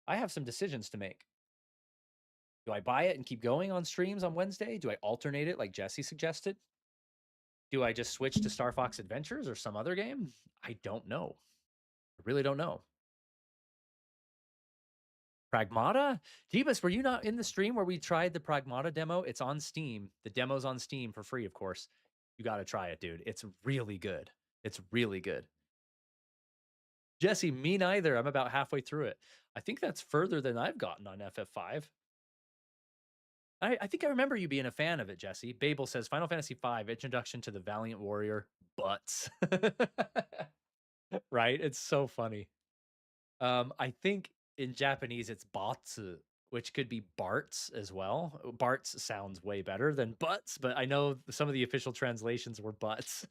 I have some decisions to make. Do I buy it and keep going on streams on Wednesday? Do I alternate it like Jesse suggested? Do I just switch to Star Fox Adventures or some other game? I don't know. I really don't know. Pragmata? Jeebus, were you not in the stream where we tried the Pragmata demo? It's on Steam. The demo's on Steam for free, of course. You got to try it, dude. It's really good. It's really good. Jesse, me neither. I'm about halfway through it. I think that's further than I've gotten on FF5. I think I remember you being a fan of it, Jesse. Babel says Final Fantasy V, introduction to the Valiant Warrior, butts. Right? It's so funny. I think in Japanese it's batsu, which could be Bart's as well. Bart's sounds way better than butts, but I know some of the official translations were butts,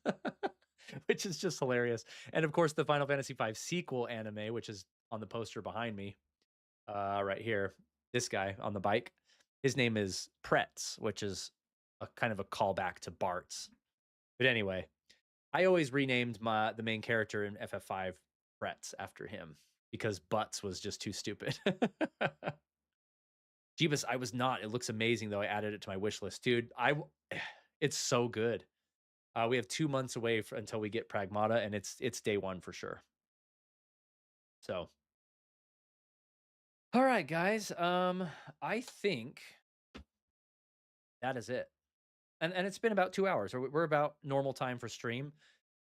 which is just hilarious. And of course, the Final Fantasy V sequel anime, which is on the poster behind me, right here. This guy on the bike, his name is Pretz, which is a kind of a callback to Bart's. But anyway, I always renamed the main character in FF5 Pretz after him because Butts was just too stupid. Jeebus, I was not. It looks amazing though. I added it to my wish list, dude. It's so good. We have 2 months away until we get Pragmata, and it's day one for sure. So, all right, guys. I think that is it. And it's been about 2 hours. We're about normal time for stream.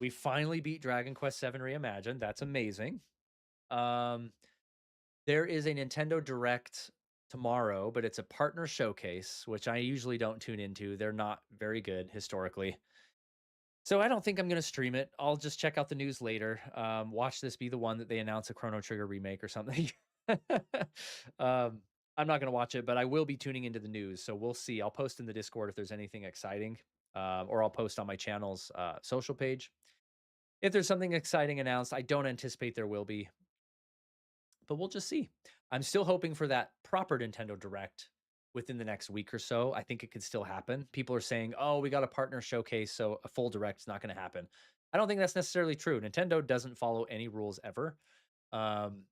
We finally beat Dragon Quest VII Reimagined. That's amazing. There is a Nintendo Direct tomorrow, but it's a partner showcase, which I usually don't tune into. They're not very good historically. So I don't think I'm going to stream it. I'll just check out the news later. Watch this be the one that they announce a Chrono Trigger remake or something. um, I'm not going to watch it, but I will be tuning into the news. So we'll see. I'll post in the Discord if there's anything exciting, or I'll post on my channel's social page. If there's something exciting announced, I don't anticipate there will be, but we'll just see. I'm still hoping for that proper Nintendo Direct within the next week or so. I think it could still happen. People are saying, "Oh, we got a partner showcase, so a full Direct's not going to happen." I don't think that's necessarily true. Nintendo doesn't follow any rules ever. Um,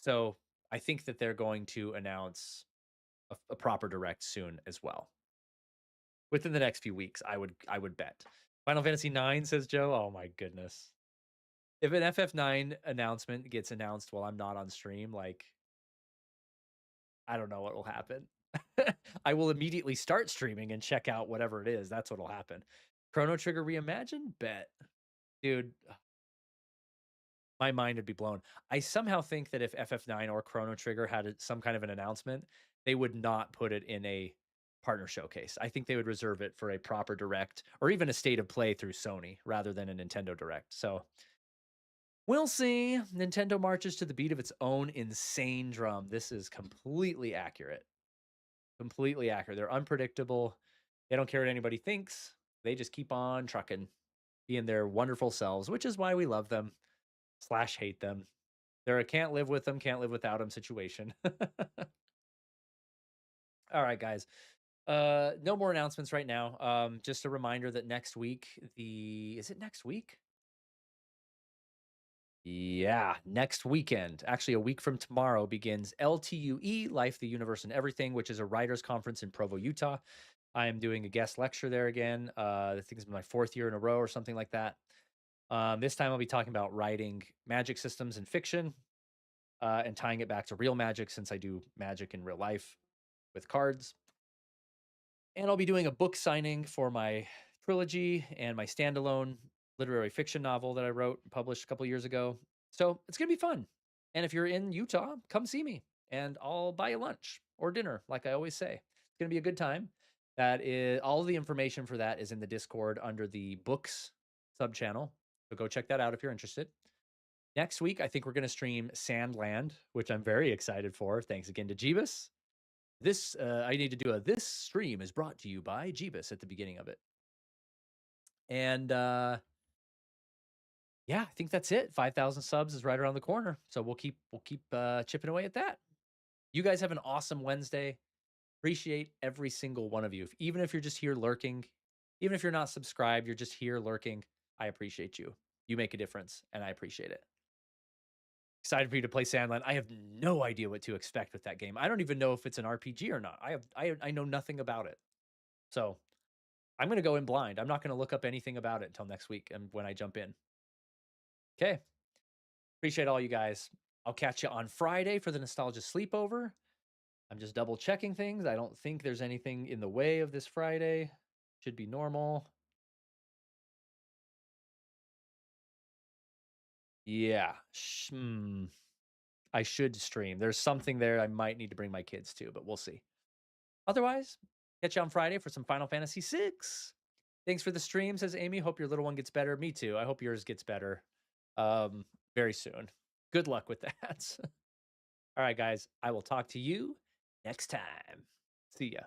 so I think that they're going to announce a proper Direct soon as well. Within the next few weeks, I would bet. Final Fantasy 9 says Joe. Oh my goodness. If an FF9 announcement gets announced while I'm not on stream, like I don't know what will happen. I will immediately start streaming and check out whatever it is. That's what'll happen. Chrono Trigger Reimagined? Bet. Dude, my mind would be blown. I somehow think that if FF9 or Chrono Trigger had some kind of an announcement, they would not put it in a partner showcase. I think they would reserve it for a proper direct or even a state of play through Sony rather than a Nintendo Direct. So we'll see. Nintendo marches to the beat of its own insane drum. This is completely accurate. Completely accurate. They're unpredictable. They don't care what anybody thinks. They just keep on trucking, being their wonderful selves, which is why we love them slash hate them. They're a can't live with them, can't live without them situation. All right, guys. No more announcements right now. Just a reminder that next week, is it next week? Yeah, next weekend, actually a week from tomorrow, begins LTUE, Life, the Universe, and Everything, which is a writers' conference in Provo, Utah. I am doing a guest lecture there again. I think it's my fourth year in a row or something like that. This time I'll be talking about writing magic systems in fiction and tying it back to real magic since I do magic in real life with cards. And I'll be doing a book signing for my trilogy and my standalone literary fiction novel that I wrote and published a couple years ago. So it's going to be fun. And if you're in Utah, come see me and I'll buy you lunch or dinner, like I always say. It's going to be a good time. That is all the information for that is in the Discord under the books sub channel. So go check that out if you're interested. Next week, I think we're going to stream Sandland, which I'm very excited for. Thanks again to Jeebus. I need to do a this stream is brought to you by Jeebus at the beginning of it. And yeah, I think that's it. 5,000 subs is right around the corner. So we'll keep chipping away at that. You guys have an awesome Wednesday. Appreciate every single one of you. Even if you're just here lurking, even if you're not subscribed, you're just here lurking. I appreciate you. You make a difference and I appreciate it. Excited for you to play Sandland. I have no idea what to expect with that game. I don't even know if it's an RPG or not. I know nothing about it. So I'm gonna go in blind. I'm not gonna look up anything about it until next week and when I jump in. Okay. Appreciate all you guys. I'll catch you on Friday for the nostalgia sleepover. I'm just double checking things. I don't think there's anything in the way of this Friday. Should be normal. Yeah. I should stream. There's something there I might need to bring my kids to, but we'll see. Otherwise, catch you on Friday for some Final Fantasy VI. Thanks for the stream, says Amy. Hope your little one gets better. Me too. I hope yours gets better very soon. Good luck with that. All right, guys. I will talk to you next time. See ya.